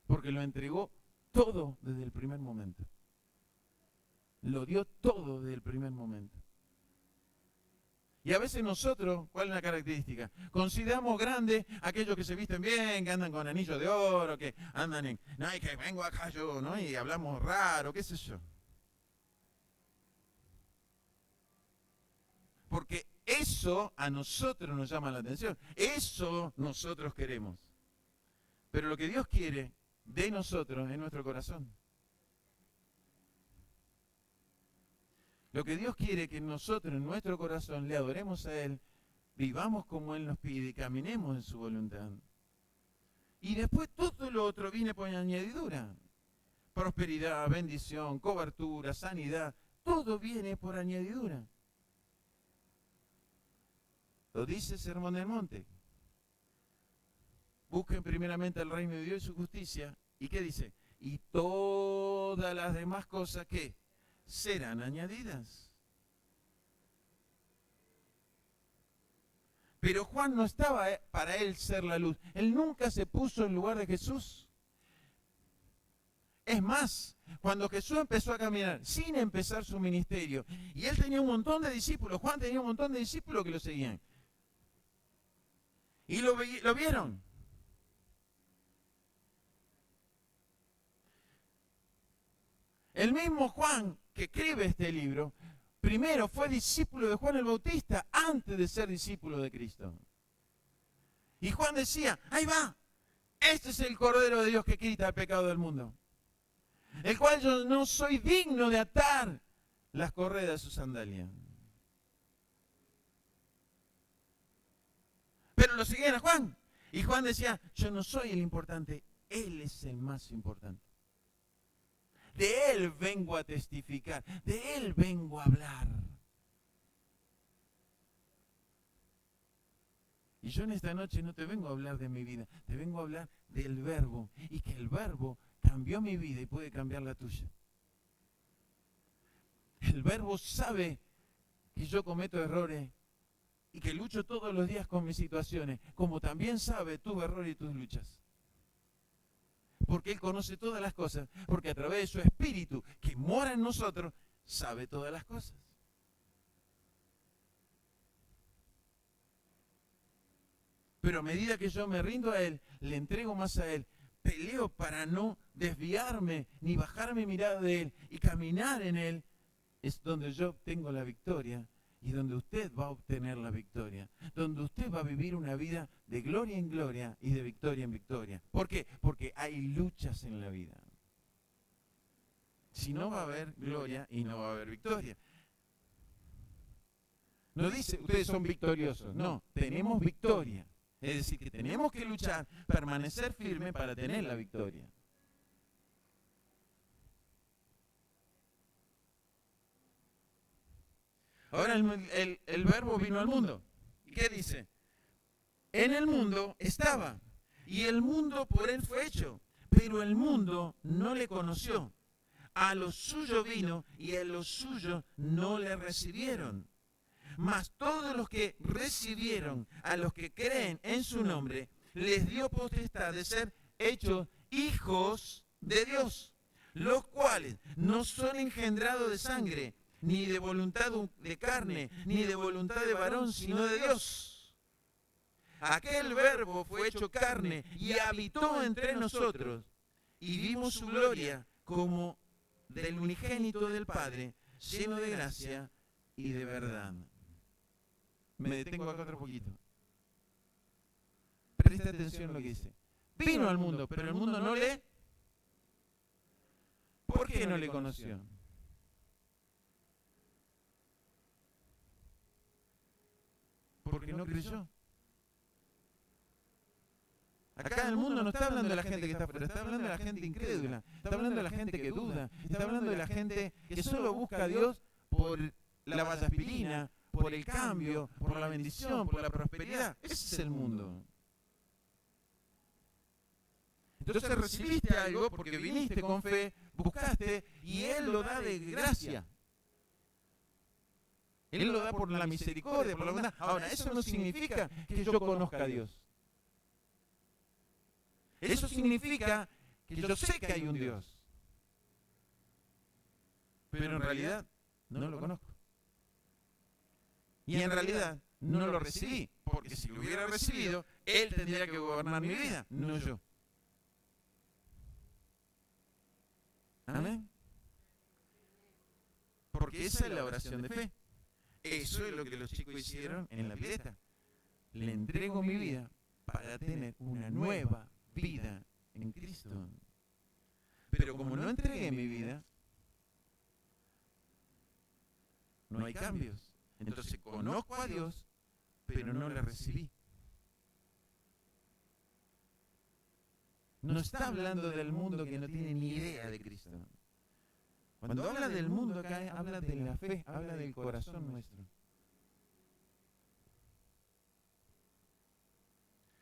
Porque lo entregó todo desde el primer momento. Lo dio todo desde el primer momento. Y a veces nosotros, ¿cuál es la característica? Consideramos grandes aquellos que se visten bien, que andan con anillos de oro, que andan en, no, y que vengo acá yo, ¿no? Y hablamos raro, qué sé yo. Porque eso a nosotros nos llama la atención. Eso nosotros queremos. Pero lo que Dios quiere de nosotros es nuestro corazón. Lo que Dios quiere que nosotros en nuestro corazón le adoremos a Él, vivamos como Él nos pide y caminemos en su voluntad. Y después todo lo otro viene por añadidura. Prosperidad, bendición, cobertura, sanidad, todo viene por añadidura. Lo dice el Sermón del Monte. Busquen primeramente el reino de Dios y su justicia. ¿Y qué dice? Y todas las demás cosas, ¿qué? Serán añadidas. Pero Juan no estaba para él ser la luz. Él nunca se puso en lugar de Jesús. Es más, cuando Jesús empezó a caminar sin empezar su ministerio, y él tenía un montón de discípulos, Juan tenía un montón de discípulos que lo seguían. Y lo vieron. El mismo Juan que escribe este libro, primero fue discípulo de Juan el Bautista antes de ser discípulo de Cristo. Y Juan decía, ahí va, este es el Cordero de Dios que quita el pecado del mundo, el cual yo no soy digno de atar las correas de su sandalia. Pero lo seguían a Juan. Y Juan decía, yo no soy el importante, Él es el más importante. De Él vengo a testificar, de Él vengo a hablar. Y yo en esta noche no te vengo a hablar de mi vida, te vengo a hablar del Verbo. Y que el Verbo cambió mi vida y puede cambiar la tuya. El Verbo sabe que yo cometo errores y que lucho todos los días con mis situaciones, como también sabe tus errores y tus luchas. Porque Él conoce todas las cosas, porque a través de su Espíritu que mora en nosotros, sabe todas las cosas. Pero a medida que yo me rindo a Él, le entrego más a Él, peleo para no desviarme ni bajar mi mirada de Él y caminar en Él, es donde yo obtengo la victoria y donde usted va a obtener la victoria, donde usted va a vivir una vida de gloria en gloria y de victoria en victoria. ¿Por qué? Porque hay luchas en la vida. Si no va a haber gloria y no va a haber victoria. No dice, ustedes son victoriosos. No, tenemos victoria. Es decir, que tenemos que luchar, permanecer firme para tener la victoria. Ahora el Verbo vino al mundo. ¿Y qué dice? En el mundo estaba, y el mundo por Él fue hecho, pero el mundo no le conoció. A los suyos vino, y a los suyos no le recibieron. Mas todos los que recibieron, a los que creen en su nombre, les dio potestad de ser hechos hijos de Dios, los cuales no son engendrados de sangre, ni de voluntad de carne, ni de voluntad de varón, sino de Dios. Aquel Verbo fue hecho carne y habitó entre nosotros, y vimos su gloria como del unigénito del Padre, lleno de gracia y de verdad. Me detengo acá otro poquito. Presta atención a lo que dice. Vino al mundo, pero el mundo no le... ¿Por qué no le conoció? Porque no creyó. Acá el mundo no está hablando de la gente que está afuera, está hablando de la gente incrédula, está hablando de la gente que duda, está hablando de la gente que solo busca a Dios por la vallaspirina, por el cambio, por la bendición, por la prosperidad. Ese es el mundo. Entonces recibiste algo porque viniste con fe, buscaste y Él lo da de gracia. Él lo da por la misericordia, por la bondad. Ahora, eso no significa que yo conozca a Dios. Eso significa que yo sé que hay un Dios. Pero en realidad no lo conozco. Y en realidad no lo recibí. Porque si lo hubiera recibido, Él tendría que gobernar mi vida, no yo. Amén. Porque esa es la oración de fe. Eso es lo que los chicos hicieron en la pileta. Le entrego mi vida para tener una nueva vida en Cristo. Pero como no entregué mi vida, no hay cambios. Entonces conozco a Dios, pero no le recibí. No está hablando del mundo que no tiene ni idea de Cristo. Cuando habla del mundo acá, habla de la fe, habla del corazón nuestro.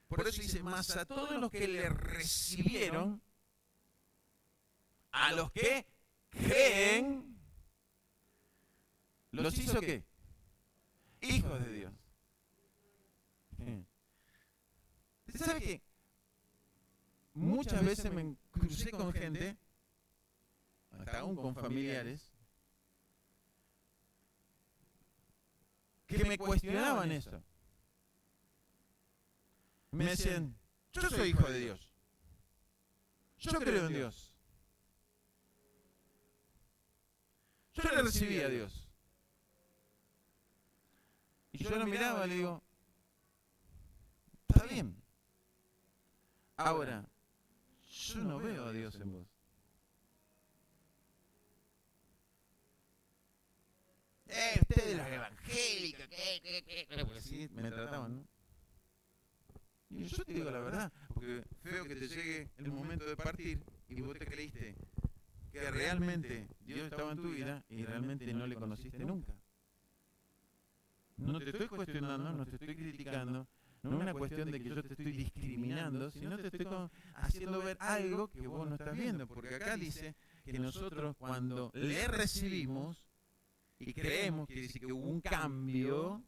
Por eso dice, mas a todos los que le recibieron, a los que creen, ¿los hizo qué? Hijos de Dios. ¿Usted sabe qué? Muchas veces me crucé con gente, hasta aún con familiares, que me cuestionaban eso. Me decían, yo soy hijo de Dios. Yo creo en Dios. Yo le recibí a Dios. Y yo lo miraba y le digo, está bien. Ahora, yo no veo a Dios en vos. Ustedes los evangélicos, porque así me trataban, ¿no? Y yo te digo la verdad, porque feo que te llegue el momento de partir y vos te creíste que realmente Dios estaba en tu vida y realmente no le conociste nunca. No te estoy cuestionando, no te estoy criticando, no es una cuestión de que yo te estoy discriminando, sino te estoy haciendo ver algo que vos no estás viendo, porque acá dice que nosotros cuando le recibimos y creemos, quiere decir que hubo un cambio.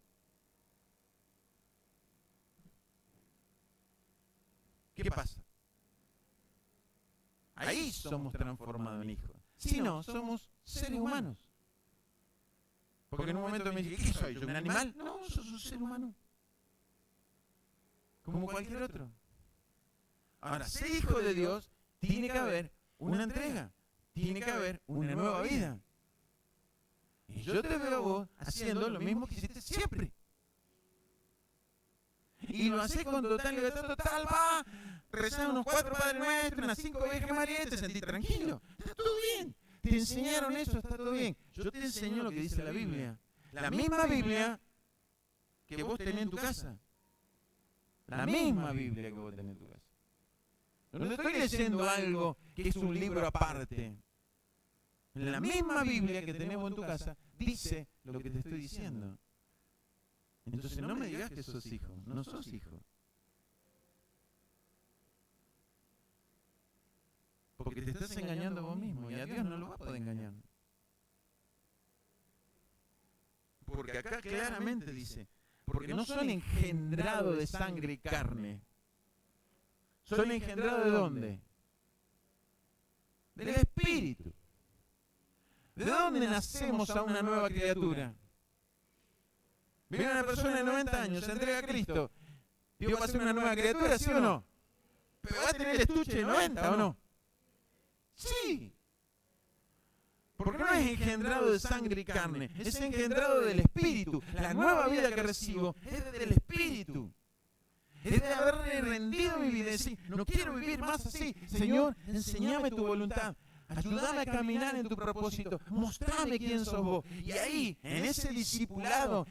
¿Qué pasa? Ahí somos transformados en hijos. Si no, somos seres humanos. Porque en un momento me dice, ¿qué soy yo? ¿Un animal? No, sos un ser humano. Como cualquier otro. Ahora, ser hijo de Dios, tiene que haber una entrega. Tiene que haber una nueva vida. Y yo te veo a vos haciendo lo mismo que hiciste siempre. Y lo haces con total libertad total, va, rezar unos 4 Padres Nuestros, unas 5 Virgen María, te sentís tranquilo. Está todo bien. Te enseñaron eso, está todo bien. Yo te enseño lo que dice la Biblia. La misma Biblia que vos tenés en tu casa. La misma Biblia que vos tenés en tu casa. No estoy leyendo algo que es un libro aparte. La misma Biblia que tenemos en tu casa dice lo que te estoy diciendo. Entonces no me digas que sos hijo, no sos hijo. Porque te estás engañando a vos mismo y a Dios no lo vas a poder engañar. Porque acá claramente dice, porque no son engendrados de sangre y carne. ¿Son engendrados de dónde? Del Espíritu. ¿De dónde nacemos a una nueva criatura? Viene una persona de 90 años, se entrega a Cristo. Dios va a ser una nueva criatura, ¿sí o no? ¿Pero va a tener el estuche de 90 o no? Sí. Porque no es engendrado de sangre y carne, es engendrado del Espíritu. La nueva vida que recibo es del Espíritu. Es de haberle rendido mi vida y decir, no quiero vivir más así. Señor, enséñame tu voluntad. Ayúdame a caminar en tu propósito. Mostrame quién sos vos. Y ahí, en ese discipulado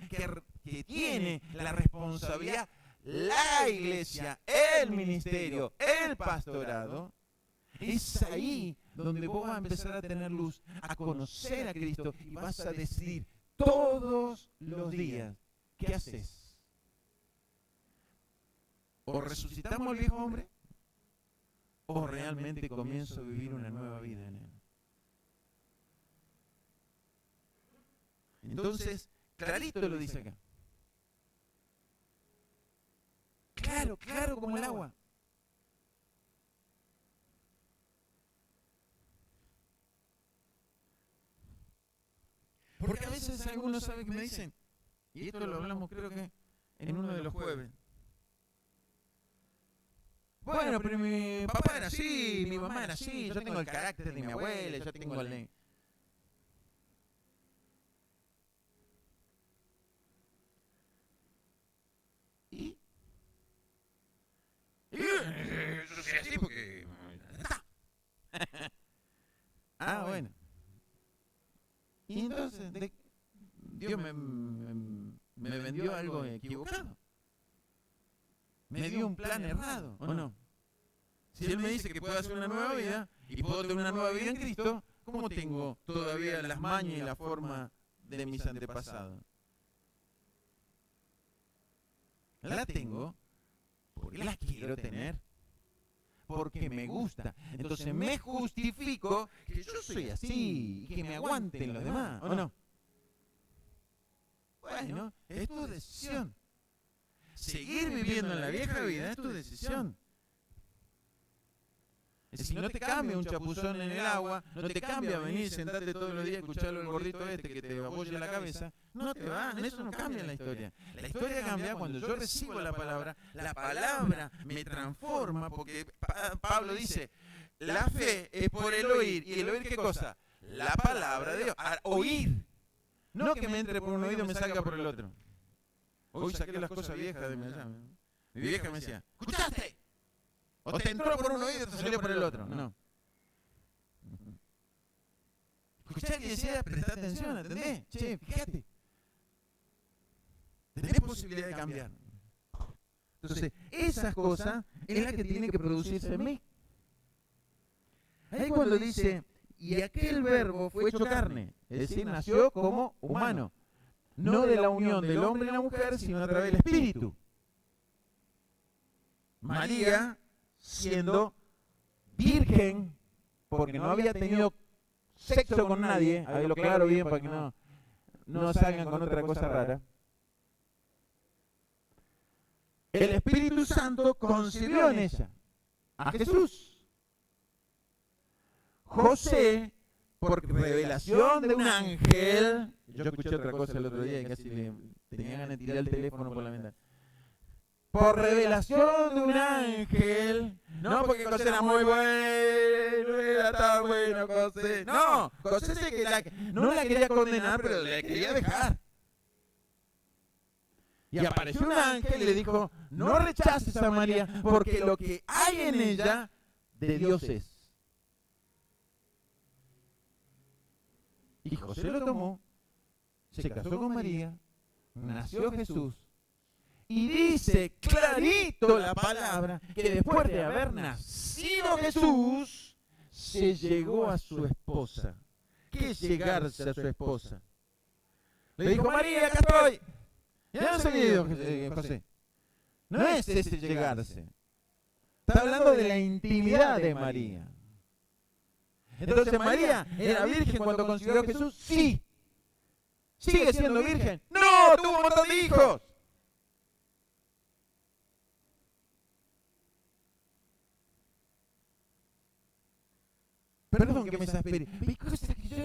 que tiene la responsabilidad, la iglesia, el ministerio, el pastorado, es ahí donde vos vas a empezar a tener luz, a conocer a Cristo y vas a decidir todos los días, ¿qué haces? ¿O resucitamos al viejo hombre? ¿O realmente comienzo a vivir una nueva vida en él? Entonces, clarito lo dice acá. Claro, claro como el agua. Porque a veces algunos saben que me dicen, y esto lo hablamos creo que en uno de los jueves. Bueno, pero mi papá era así, mi mamá era así, yo tengo el carácter de mi abuela, yo tengo el... ¿Y? Yo soy así, entonces Dios me vendió algo equivocado. Me dio un plan errado, ¿o no? Si Él me dice que puedo hacer una nueva vida y puedo tener una nueva vida en Cristo, ¿cómo tengo todavía las mañas y la forma de mis antepasados? La tengo porque la quiero tener, porque me gusta. Entonces me justifico que yo soy así y que me aguanten los demás, ¿o no? Bueno, es tu decisión. Seguir viviendo en la vieja vida es tu decisión. Si no te cambia un chapuzón en el agua, no te cambia venir, sentarte todos los días, escucharlo el gordito este que te apoya la cabeza, no te va, eso no cambia en la historia. La historia cambia cuando yo recibo la palabra me transforma, porque Pablo dice, la fe es por el oír, ¿y el oír qué cosa? La palabra de Dios, oír. No que me entre por un oído y me salga por el otro. Hoy saqué las cosas viejas de mi allá. Mi vieja me decía, ¿escuchaste? O te entró por un oído y te salió por el otro. No. Escuchá que decía, presta atención, ¿entendés? Che, fíjate. Tenés posibilidad de cambiar. Entonces, esas cosas es la que tiene que producirse en mí. Ahí cuando dice, y aquel verbo fue hecho carne, es decir, nació como humano. No de la unión del hombre y la mujer, sino a través del Espíritu. María, siendo virgen, porque no había tenido sexo con nadie, hágalo claro bien para que no salgan con otra cosa rara. El Espíritu Santo concibió en ella a Jesús. José, por revelación de un ángel, yo escuché otra cosa el otro día y casi tenía ganas de tirar el teléfono por la ventana. Por revelación de un ángel, no porque José era muy bueno, era tan bueno José. No, José no la quería condenar, pero la quería dejar. Y apareció un ángel y le dijo, no rechaces a María, porque lo que hay en ella de Dios es. Y José lo tomó, se casó con María, nació Jesús. Y dice clarito la palabra que después de haber nacido Jesús, se llegó a su esposa. ¿Qué es llegarse a su esposa? Le dijo, María, acá estoy. Ya no se quedó José. No es ese llegarse. Está hablando de la intimidad de María. Entonces, ¿María era virgen cuando concibió a Jesús? Sí. ¿Sigue siendo virgen? ¡No! ¡Tuvo un montón de hijos! Perdón que me exaspere. Hay cosas que yo...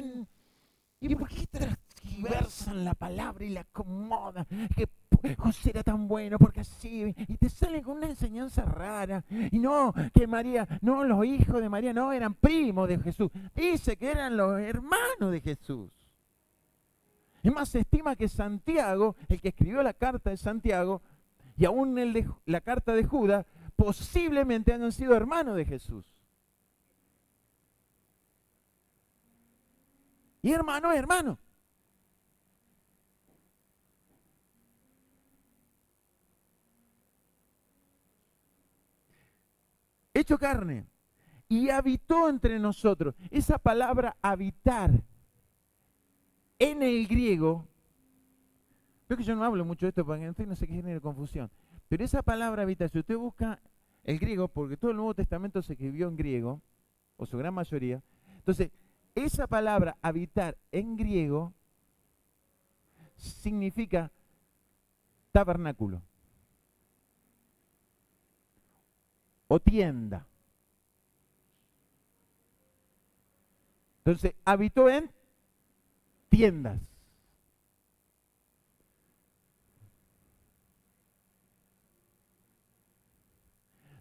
¿Y por qué transversan la palabra y la acomodan? Que José era tan bueno porque así... Y te salen con una enseñanza rara. Y no, que María... No, los hijos de María no eran primos de Jesús. Dice que eran los hermanos de Jesús. Es más, se estima que Santiago, el que escribió la carta de Santiago, y aún el de la carta de Judas, posiblemente hayan sido hermanos de Jesús. Y hermano es hermano. Hecho carne y habitó entre nosotros. Esa palabra habitar en el griego, creo que yo no hablo mucho de esto para que no se genere confusión, pero esa palabra habitar, si usted busca el griego, porque todo el Nuevo Testamento se escribió en griego, o su gran mayoría, entonces esa palabra habitar en griego significa tabernáculo o tienda. Entonces, habitó en tiendas.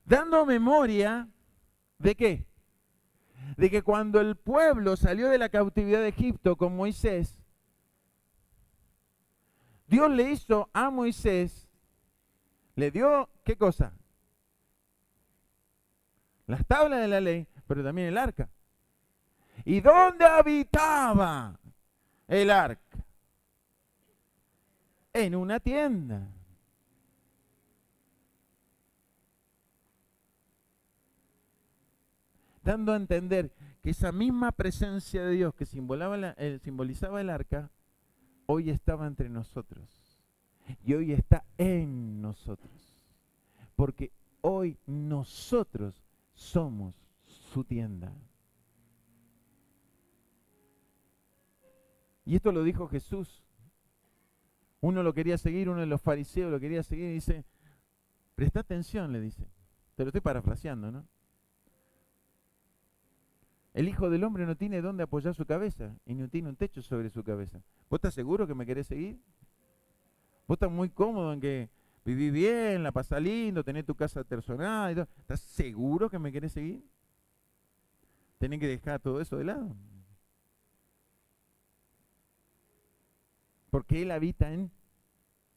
Dando memoria de qué? De que cuando el pueblo salió de la cautividad de Egipto con Moisés, Dios le hizo a Moisés, le dio, ¿qué cosa? Las tablas de la ley, pero también el arca. ¿Y dónde habitaba el arca? En una tienda. Dando a entender que esa misma presencia de Dios que simbolizaba el arca, hoy estaba entre nosotros. Y hoy está en nosotros. Porque hoy nosotros somos su tienda. Y esto lo dijo Jesús. Uno lo quería seguir, uno de los fariseos lo quería seguir y dice, presta atención, le dice. Te lo estoy parafraseando, ¿no? El Hijo del Hombre no tiene dónde apoyar su cabeza y no tiene un techo sobre su cabeza. ¿Vos estás seguro que me querés seguir? ¿Vos estás muy cómodo en que vivís bien, la pasás lindo, tenés tu casa personal y todo? ¿Estás seguro que me querés seguir? Tenés que dejar todo eso de lado. Porque Él habita en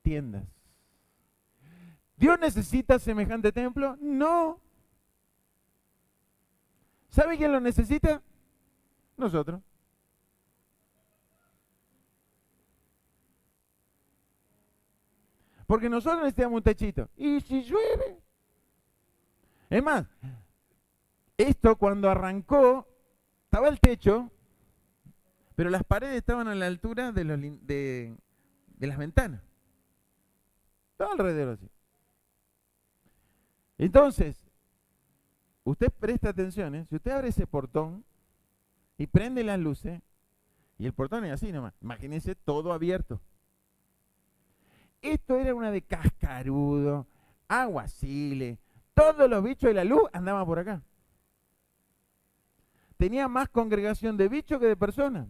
tiendas. ¿Dios necesita semejante templo? No. ¿Sabe quién lo necesita? Nosotros. Porque nosotros necesitamos un techito. ¿Y si llueve? Es más, esto cuando arrancó, estaba el techo, pero las paredes estaban a la altura de las ventanas. Todo alrededor así. Entonces, usted presta atención, si usted abre ese portón y prende las luces, y el portón es así nomás, imagínense todo abierto. Esto era una de cascarudo, aguaciles, todos los bichos de la luz andaban por acá. Tenía más congregación de bichos que de personas.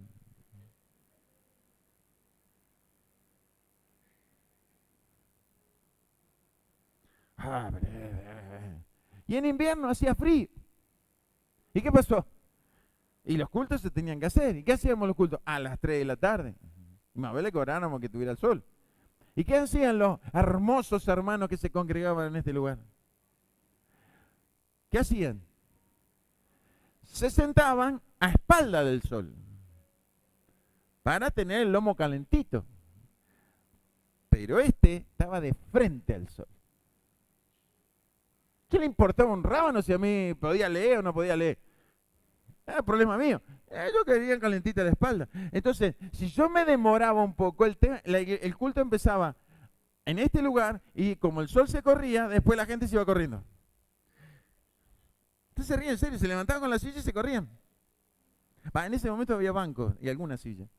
Y en invierno hacía frío. ¿Y qué pasó? Y los cultos se tenían que hacer. ¿Y qué hacíamos los cultos? A las 3 de la tarde. Y más vale que oráramos que tuviera el sol. ¿Y qué hacían los hermosos hermanos que se congregaban en este lugar? ¿Qué hacían? Se sentaban a espalda del sol para tener el lomo calentito. Pero este estaba de frente al sol. ¿Qué le importaba un rábano si a mí podía leer o no podía leer? Era problema mío. Ellos querían calentita la espalda. Entonces, si yo me demoraba un poco, el culto empezaba en este lugar y como el sol se corría, después la gente se iba corriendo. Ustedes se ríen en serio, se levantaban con la silla y se corrían. En ese momento había bancos y algunas sillas.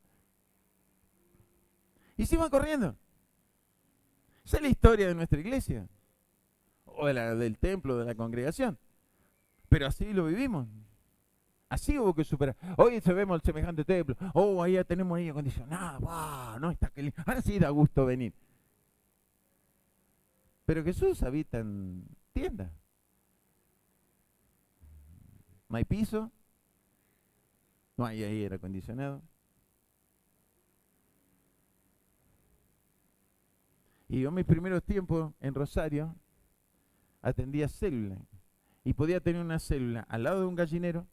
Y se iban corriendo. Esa es la historia de nuestra iglesia. O del templo, de la congregación. Pero así lo vivimos. Así hubo que superar. Hoy se vemos el semejante templo. Oh, ahí ya tenemos aire acondicionado. ¡Wow! No, está que lindo. Ahora sí da gusto venir. Pero Jesús habita en tiendas. No hay piso. No hay aire acondicionado. Y yo mis primeros tiempos en Rosario atendía células. Y podía tener una célula al lado de un gallinero,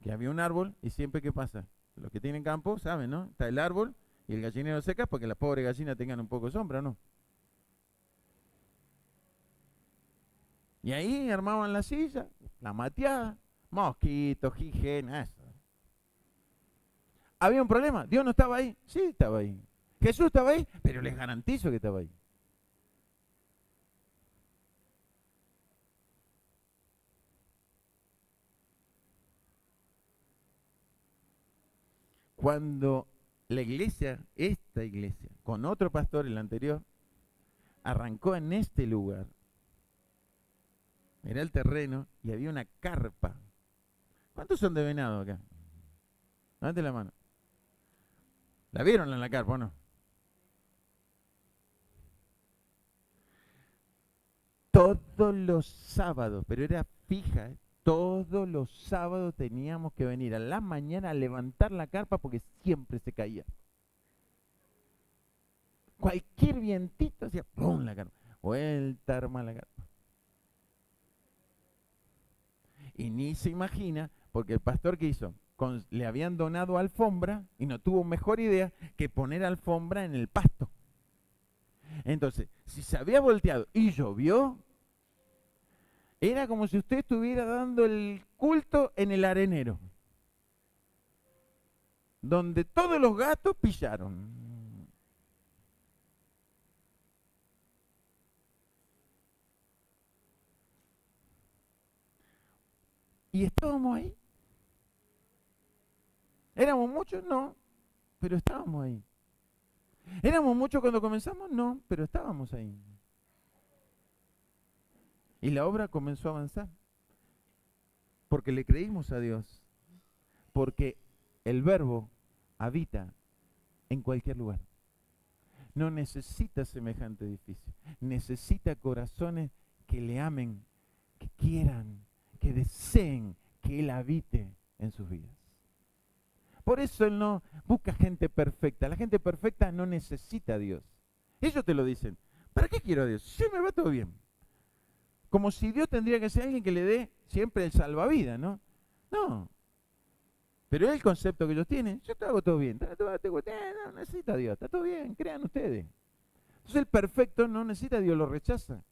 que había un árbol, y siempre, ¿qué pasa? Los que tienen campo saben, ¿no? Está el árbol y el gallinero seca porque las pobres gallinas tengan un poco de sombra, ¿no? Y ahí armaban la silla, la mateada, mosquitos, higiene, eso. ¿Había un problema? ¿Dios no estaba ahí? Sí, estaba ahí. ¿Jesús estaba ahí? Pero les garantizo que estaba ahí. Cuando la iglesia, esta iglesia, con otro pastor, el anterior, arrancó en este lugar, era el terreno y había una carpa. ¿Cuántos son de Venado acá? Levante la mano. ¿La vieron en la carpa o no? Todos los sábados, pero era fija, todos los sábados teníamos que venir a la mañana a levantar la carpa porque siempre se caía. Cualquier vientito hacía ¡pum! La carpa. Vuelta a armar la carpa. Y ni se imagina, porque el pastor que hizo, le habían donado alfombra y no tuvo mejor idea que poner alfombra en el pasto. Entonces, si se había volteado y llovió, era como si usted estuviera dando el culto en el arenero, donde todos los gatos pillaron. Y estábamos ahí. ¿Éramos muchos? No, pero estábamos ahí. ¿Éramos muchos cuando comenzamos? No, pero estábamos ahí. Y la obra comenzó a avanzar. Porque le creímos a Dios. Porque el Verbo habita en cualquier lugar. No necesita semejante edificio. Necesita corazones que le amen, que quieran, que deseen que Él habite en sus vidas. Por eso Él no busca gente perfecta. La gente perfecta no necesita a Dios. Ellos te lo dicen. ¿Para qué quiero a Dios? Si me va todo bien. Como si Dios tendría que ser alguien que le dé siempre el salvavidas, ¿no? No. Pero es el concepto que ellos tienen. Yo te hago todo bien. No necesita a Dios. Está todo bien. Crean ustedes. Entonces el perfecto no necesita a Dios, lo rechaza.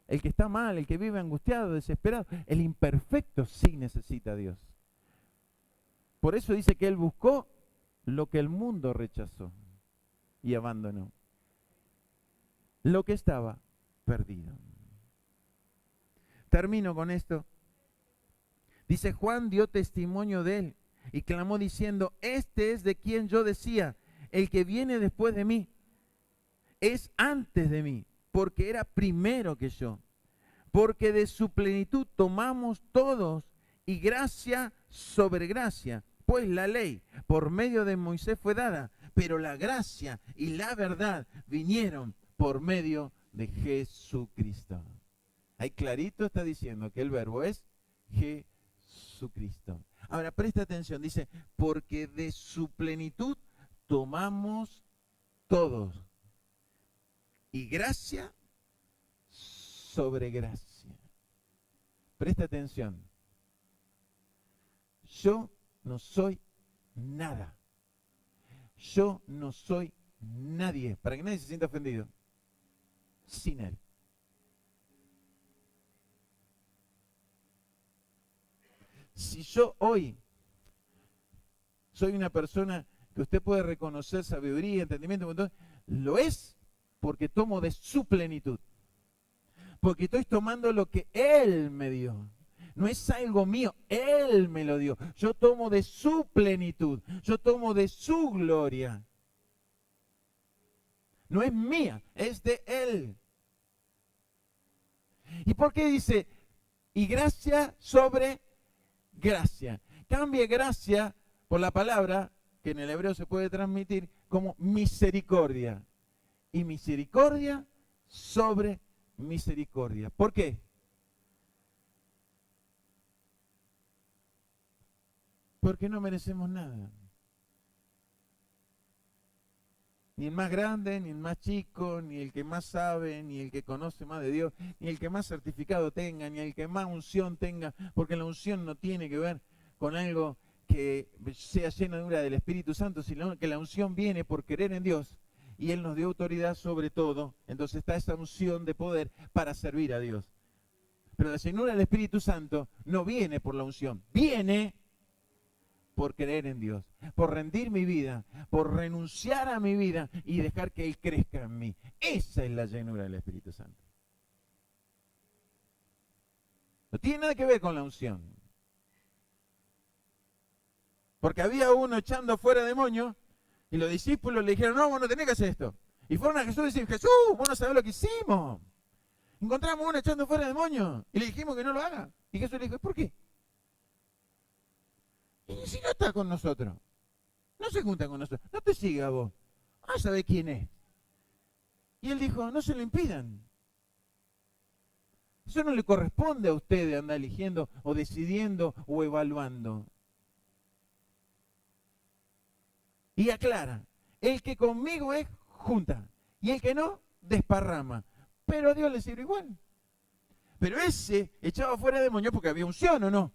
El que está mal, el que vive angustiado, desesperado. El imperfecto sí necesita a Dios. Por eso dice que Él buscó lo que el mundo rechazó y abandonó. Lo que estaba perdido. Termino con esto. Dice, Juan dio testimonio de Él y clamó diciendo, este es de quien yo decía, el que viene después de mí es antes de mí, porque era primero que yo. Porque de su plenitud tomamos todos y gracia sobre gracia. Pues la ley por medio de Moisés fue dada, pero la gracia y la verdad vinieron por medio de Jesucristo. Ahí clarito está diciendo que el verbo es Jesucristo. Ahora presta atención, dice, porque de su plenitud tomamos todos y gracia sobre gracia. Presta atención. Yo no soy nada. Yo no soy nadie. Para que nadie se sienta ofendido. Sin Él. Si yo hoy soy una persona que usted puede reconocer sabiduría, entendimiento, lo es porque tomo de su plenitud. Porque estoy tomando lo que Él me dio. No es algo mío, Él me lo dio. Yo tomo de su plenitud, yo tomo de su gloria. No es mía, es de Él. ¿Y por qué dice, y gracia sobre gracia? Cambia gracia por la palabra que en el hebreo se puede transmitir como misericordia. Y misericordia sobre misericordia. ¿Por qué? Porque no merecemos nada. Ni el más grande, ni el más chico, ni el que más sabe, ni el que conoce más de Dios, ni el que más certificado tenga, ni el que más unción tenga, porque la unción no tiene que ver con algo que sea llenadura del Espíritu Santo, sino que la unción viene por querer en Dios y Él nos dio autoridad sobre todo. Entonces está esa unción de poder para servir a Dios. Pero la llenura del Espíritu Santo no viene por la unción, viene por creer en Dios, por rendir mi vida, por renunciar a mi vida y dejar que Él crezca en mí. Esa es la llenura del Espíritu Santo. No tiene nada que ver con la unción. Porque había uno echando fuera demonios y los discípulos le dijeron, no, vos no tenés que hacer esto. Y fueron a Jesús y decían, Jesús, vos no sabés lo que hicimos. Encontramos uno echando fuera demonios y le dijimos que no lo haga. Y Jesús le dijo, ¿por qué? Y si no está con nosotros, no se junta con nosotros, no te siga a vos, sabe quién es. Y él dijo, no se lo impidan. Eso no le corresponde a ustedes andar eligiendo o decidiendo o evaluando. Y aclara, el que conmigo es, junta, y el que no, desparrama. Pero a Dios le sirve igual. Pero ese echaba fuera demonios porque había unción, ¿o no?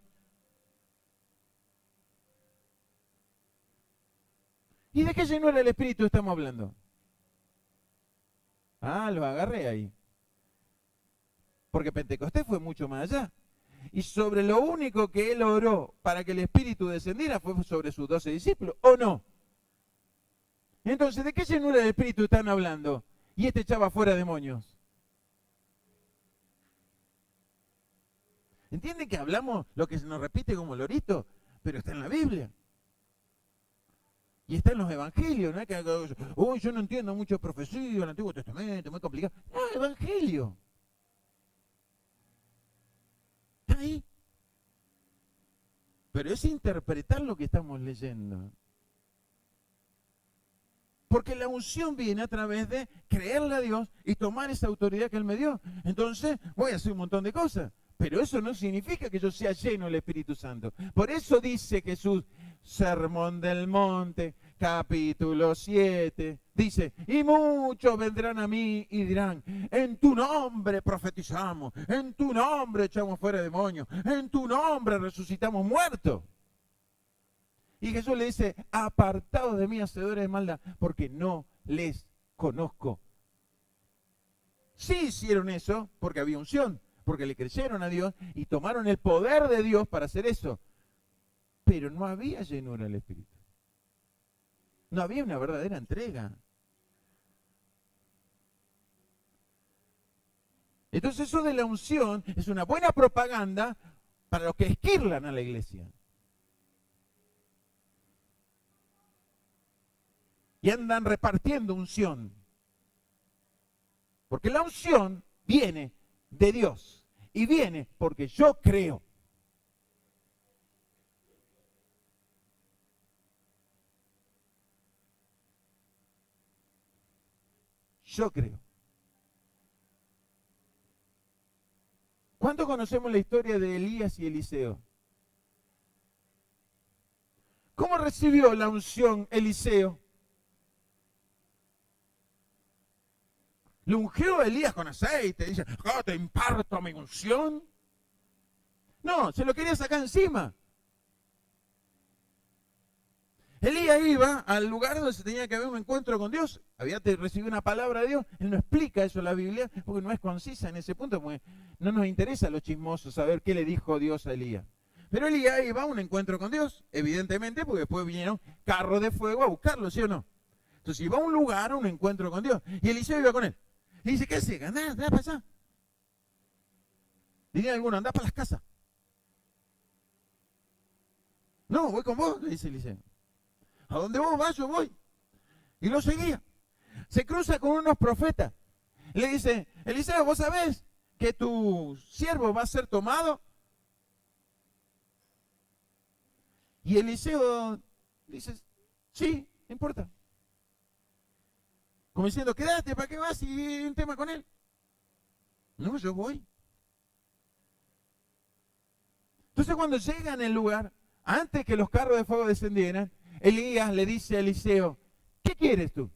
¿Y de qué llenura el Espíritu estamos hablando? Ah, lo agarré ahí. Porque Pentecostés fue mucho más allá. Y sobre lo único que él oró para que el Espíritu descendiera fue sobre sus 12 discípulos, ¿o no? Entonces, ¿de qué llenura del Espíritu están hablando? Y este echaba fuera demonios. ¿Entienden que hablamos lo que se nos repite como lorito? Pero está en la Biblia. Y está en los evangelios, ¿no? Uy, yo no entiendo mucho profecía del Antiguo Testamento, muy complicado. No, evangelio. Está ahí. Pero es interpretar lo que estamos leyendo. Porque la unción viene a través de creerle a Dios y tomar esa autoridad que Él me dio. Entonces, voy a hacer un montón de cosas. Pero eso no significa que yo sea lleno del Espíritu Santo. Por eso dice Jesús, Sermón del Monte, capítulo 7, dice, y muchos vendrán a mí y dirán, en tu nombre profetizamos, en tu nombre echamos fuera demonios, en tu nombre resucitamos muertos. Y Jesús le dice, apartados de mí, hacedores de maldad, porque no les conozco. Sí hicieron eso porque había unción, porque le creyeron a Dios y tomaron el poder de Dios para hacer eso. Pero no había llenura del Espíritu. No había una verdadera entrega. Entonces eso de la unción es una buena propaganda para los que esquirlan a la iglesia. Y andan repartiendo unción. Porque la unción viene de Dios. Y viene porque yo creo. Yo creo. ¿Cuántos conocemos la historia de Elías y Eliseo? ¿Cómo recibió la unción Eliseo? Le ungió a Elías con aceite. Dice, oh, te imparto mi unción. No, se lo quería sacar encima. Elías iba al lugar donde se tenía que haber un encuentro con Dios. Había recibido una palabra de Dios. Él no explica eso en la Biblia porque no es concisa en ese punto, porque no nos interesa a los chismosos saber qué le dijo Dios a Elías. Pero Elías iba a un encuentro con Dios, evidentemente, porque después vinieron carros de fuego a buscarlo, ¿sí o no? Entonces iba a un lugar, a un encuentro con Dios. Y Eliseo iba con él. Y dice, ¿qué hace? Andá para allá. Diría alguno, andá para las casas. No, voy con vos, le dice Eliseo. A donde vos vas, yo voy. Y lo seguía. Se cruza con unos profetas. Le dice, Eliseo, ¿vos sabés que tu siervo va a ser tomado? Y Eliseo dice, sí, no importa. Como diciendo, quédate, ¿para qué vas? Y hay un tema con él. No, yo voy. Entonces cuando llegan al lugar, antes que los carros de fuego descendieran, Elías le dice a Eliseo, ¿qué quieres tú?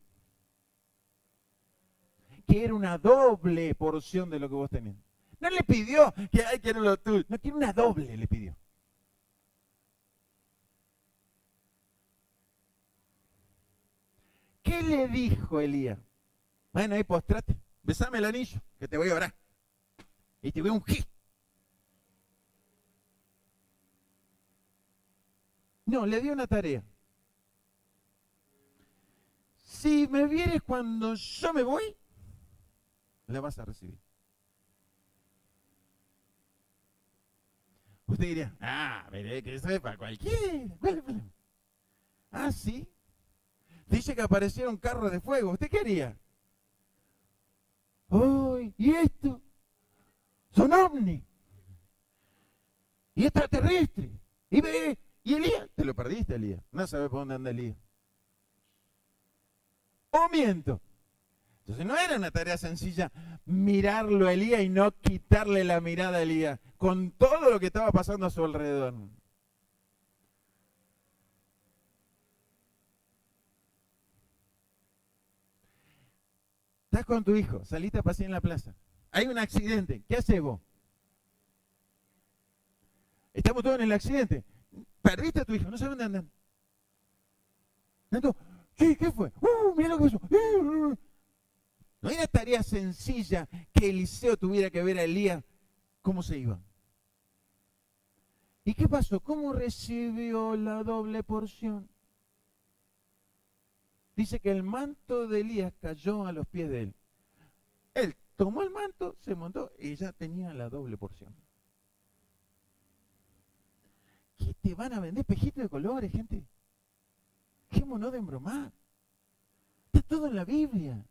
Quiero una doble porción de lo que vos tenés. No le pidió que ay, quiero lo tuyo. No, quiere una doble, le pidió. ¿Qué le dijo Elías? Bueno, ahí postrate, besame el anillo, que te voy a orar. Y te voy a ungir. No, le dio una tarea. Si me vieres cuando yo me voy, la vas a recibir. Usted diría, veré que eso es para cualquiera. Ah, sí. Dice que aparecieron carros de fuego. ¿Usted qué haría? ¡Ay! ¿Y esto? Son ovnis. Y extraterrestres. Y ve. ¿Y Elías? Te lo perdiste, Elías. No sabes por dónde anda Elías. ¿O miento? Entonces no era una tarea sencilla mirarlo a Elías y no quitarle la mirada a Elías con todo lo que estaba pasando a su alrededor. Estás con tu hijo, saliste a pasear en la plaza. Hay un accidente. ¿Qué haces vos? Estamos todos en el accidente. Perdiste a tu hijo, no sabes dónde andan. Entonces, Sí, ¿qué fue? Mira lo que pasó. No era tarea sencilla que Eliseo tuviera que ver a Elías cómo se iba. ¿Y qué pasó? ¿Cómo recibió la doble porción? Dice que el manto de Elías cayó a los pies de él. Él tomó el manto, se montó y ya tenía la doble porción. ¿Qué te van a vender? Espejitos de colores, gente. Dejémonos de embromar. Está todo en la Biblia.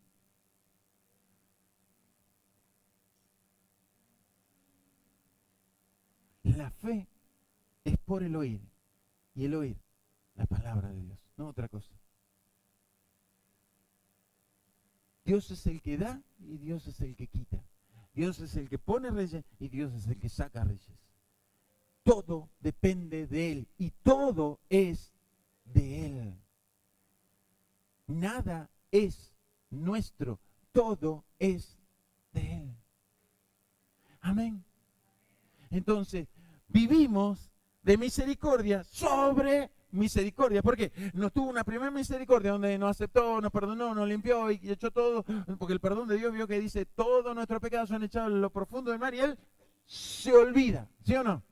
La fe es por el oír. Y el oír, la palabra de Dios, no otra cosa. Dios es el que da y Dios es el que quita. Dios es el que pone reyes y Dios es el que saca reyes. Todo depende de Él y todo es de Él. Nada es nuestro, todo es de Él. Amén. Entonces, vivimos de misericordia sobre misericordia. ¿Por qué? Nos tuvo una primera misericordia donde nos aceptó, nos perdonó, nos limpió y echó todo, porque el perdón de Dios vio que dice, todos nuestros pecados son echados en lo profundo del mar y Él se olvida, ¿sí o no?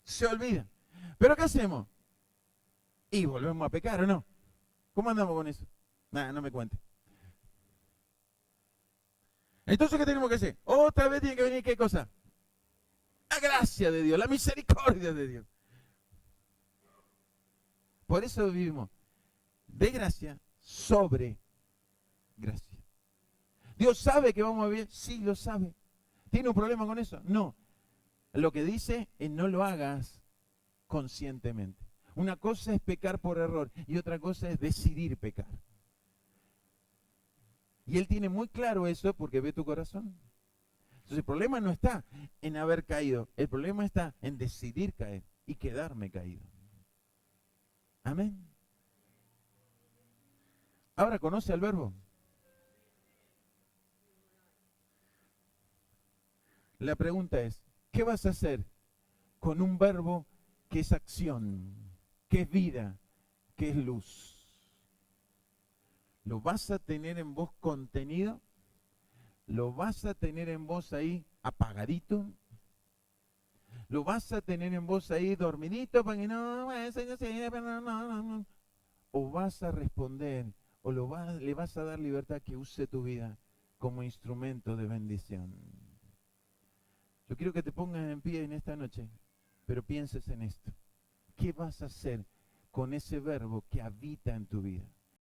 Se olvida. ¿Pero qué hacemos? Y volvemos a pecar, ¿o no? ¿Cómo andamos con eso? Nada, no me cuente. Entonces, ¿qué tenemos que hacer? Otra vez tiene que venir, ¿qué cosa? La gracia de Dios, la misericordia de Dios. Por eso vivimos de gracia sobre gracia. ¿Dios sabe que vamos a vivir? Sí, lo sabe. ¿Tiene un problema con eso? No. Lo que dice es no lo hagas conscientemente. Una cosa es pecar por error y otra cosa es decidir pecar. Y Él tiene muy claro eso porque ve tu corazón. Entonces el problema no está en haber caído, el problema está en decidir caer y quedarme caído. Amén. Ahora conoce al verbo. La pregunta es, ¿qué vas a hacer con un verbo que es acción, que es vida, que es luz? ¿Lo vas a tener en vos contenido? ¿Lo vas a tener en vos ahí apagadito? ¿Lo vas a tener en vos ahí dormidito para que no, no? ¿O vas a responder o le vas a dar libertad que use tu vida como instrumento de bendición? Yo quiero que te pongas en pie en esta noche, pero pienses en esto. ¿Qué vas a hacer con ese verbo que habita en tu vida?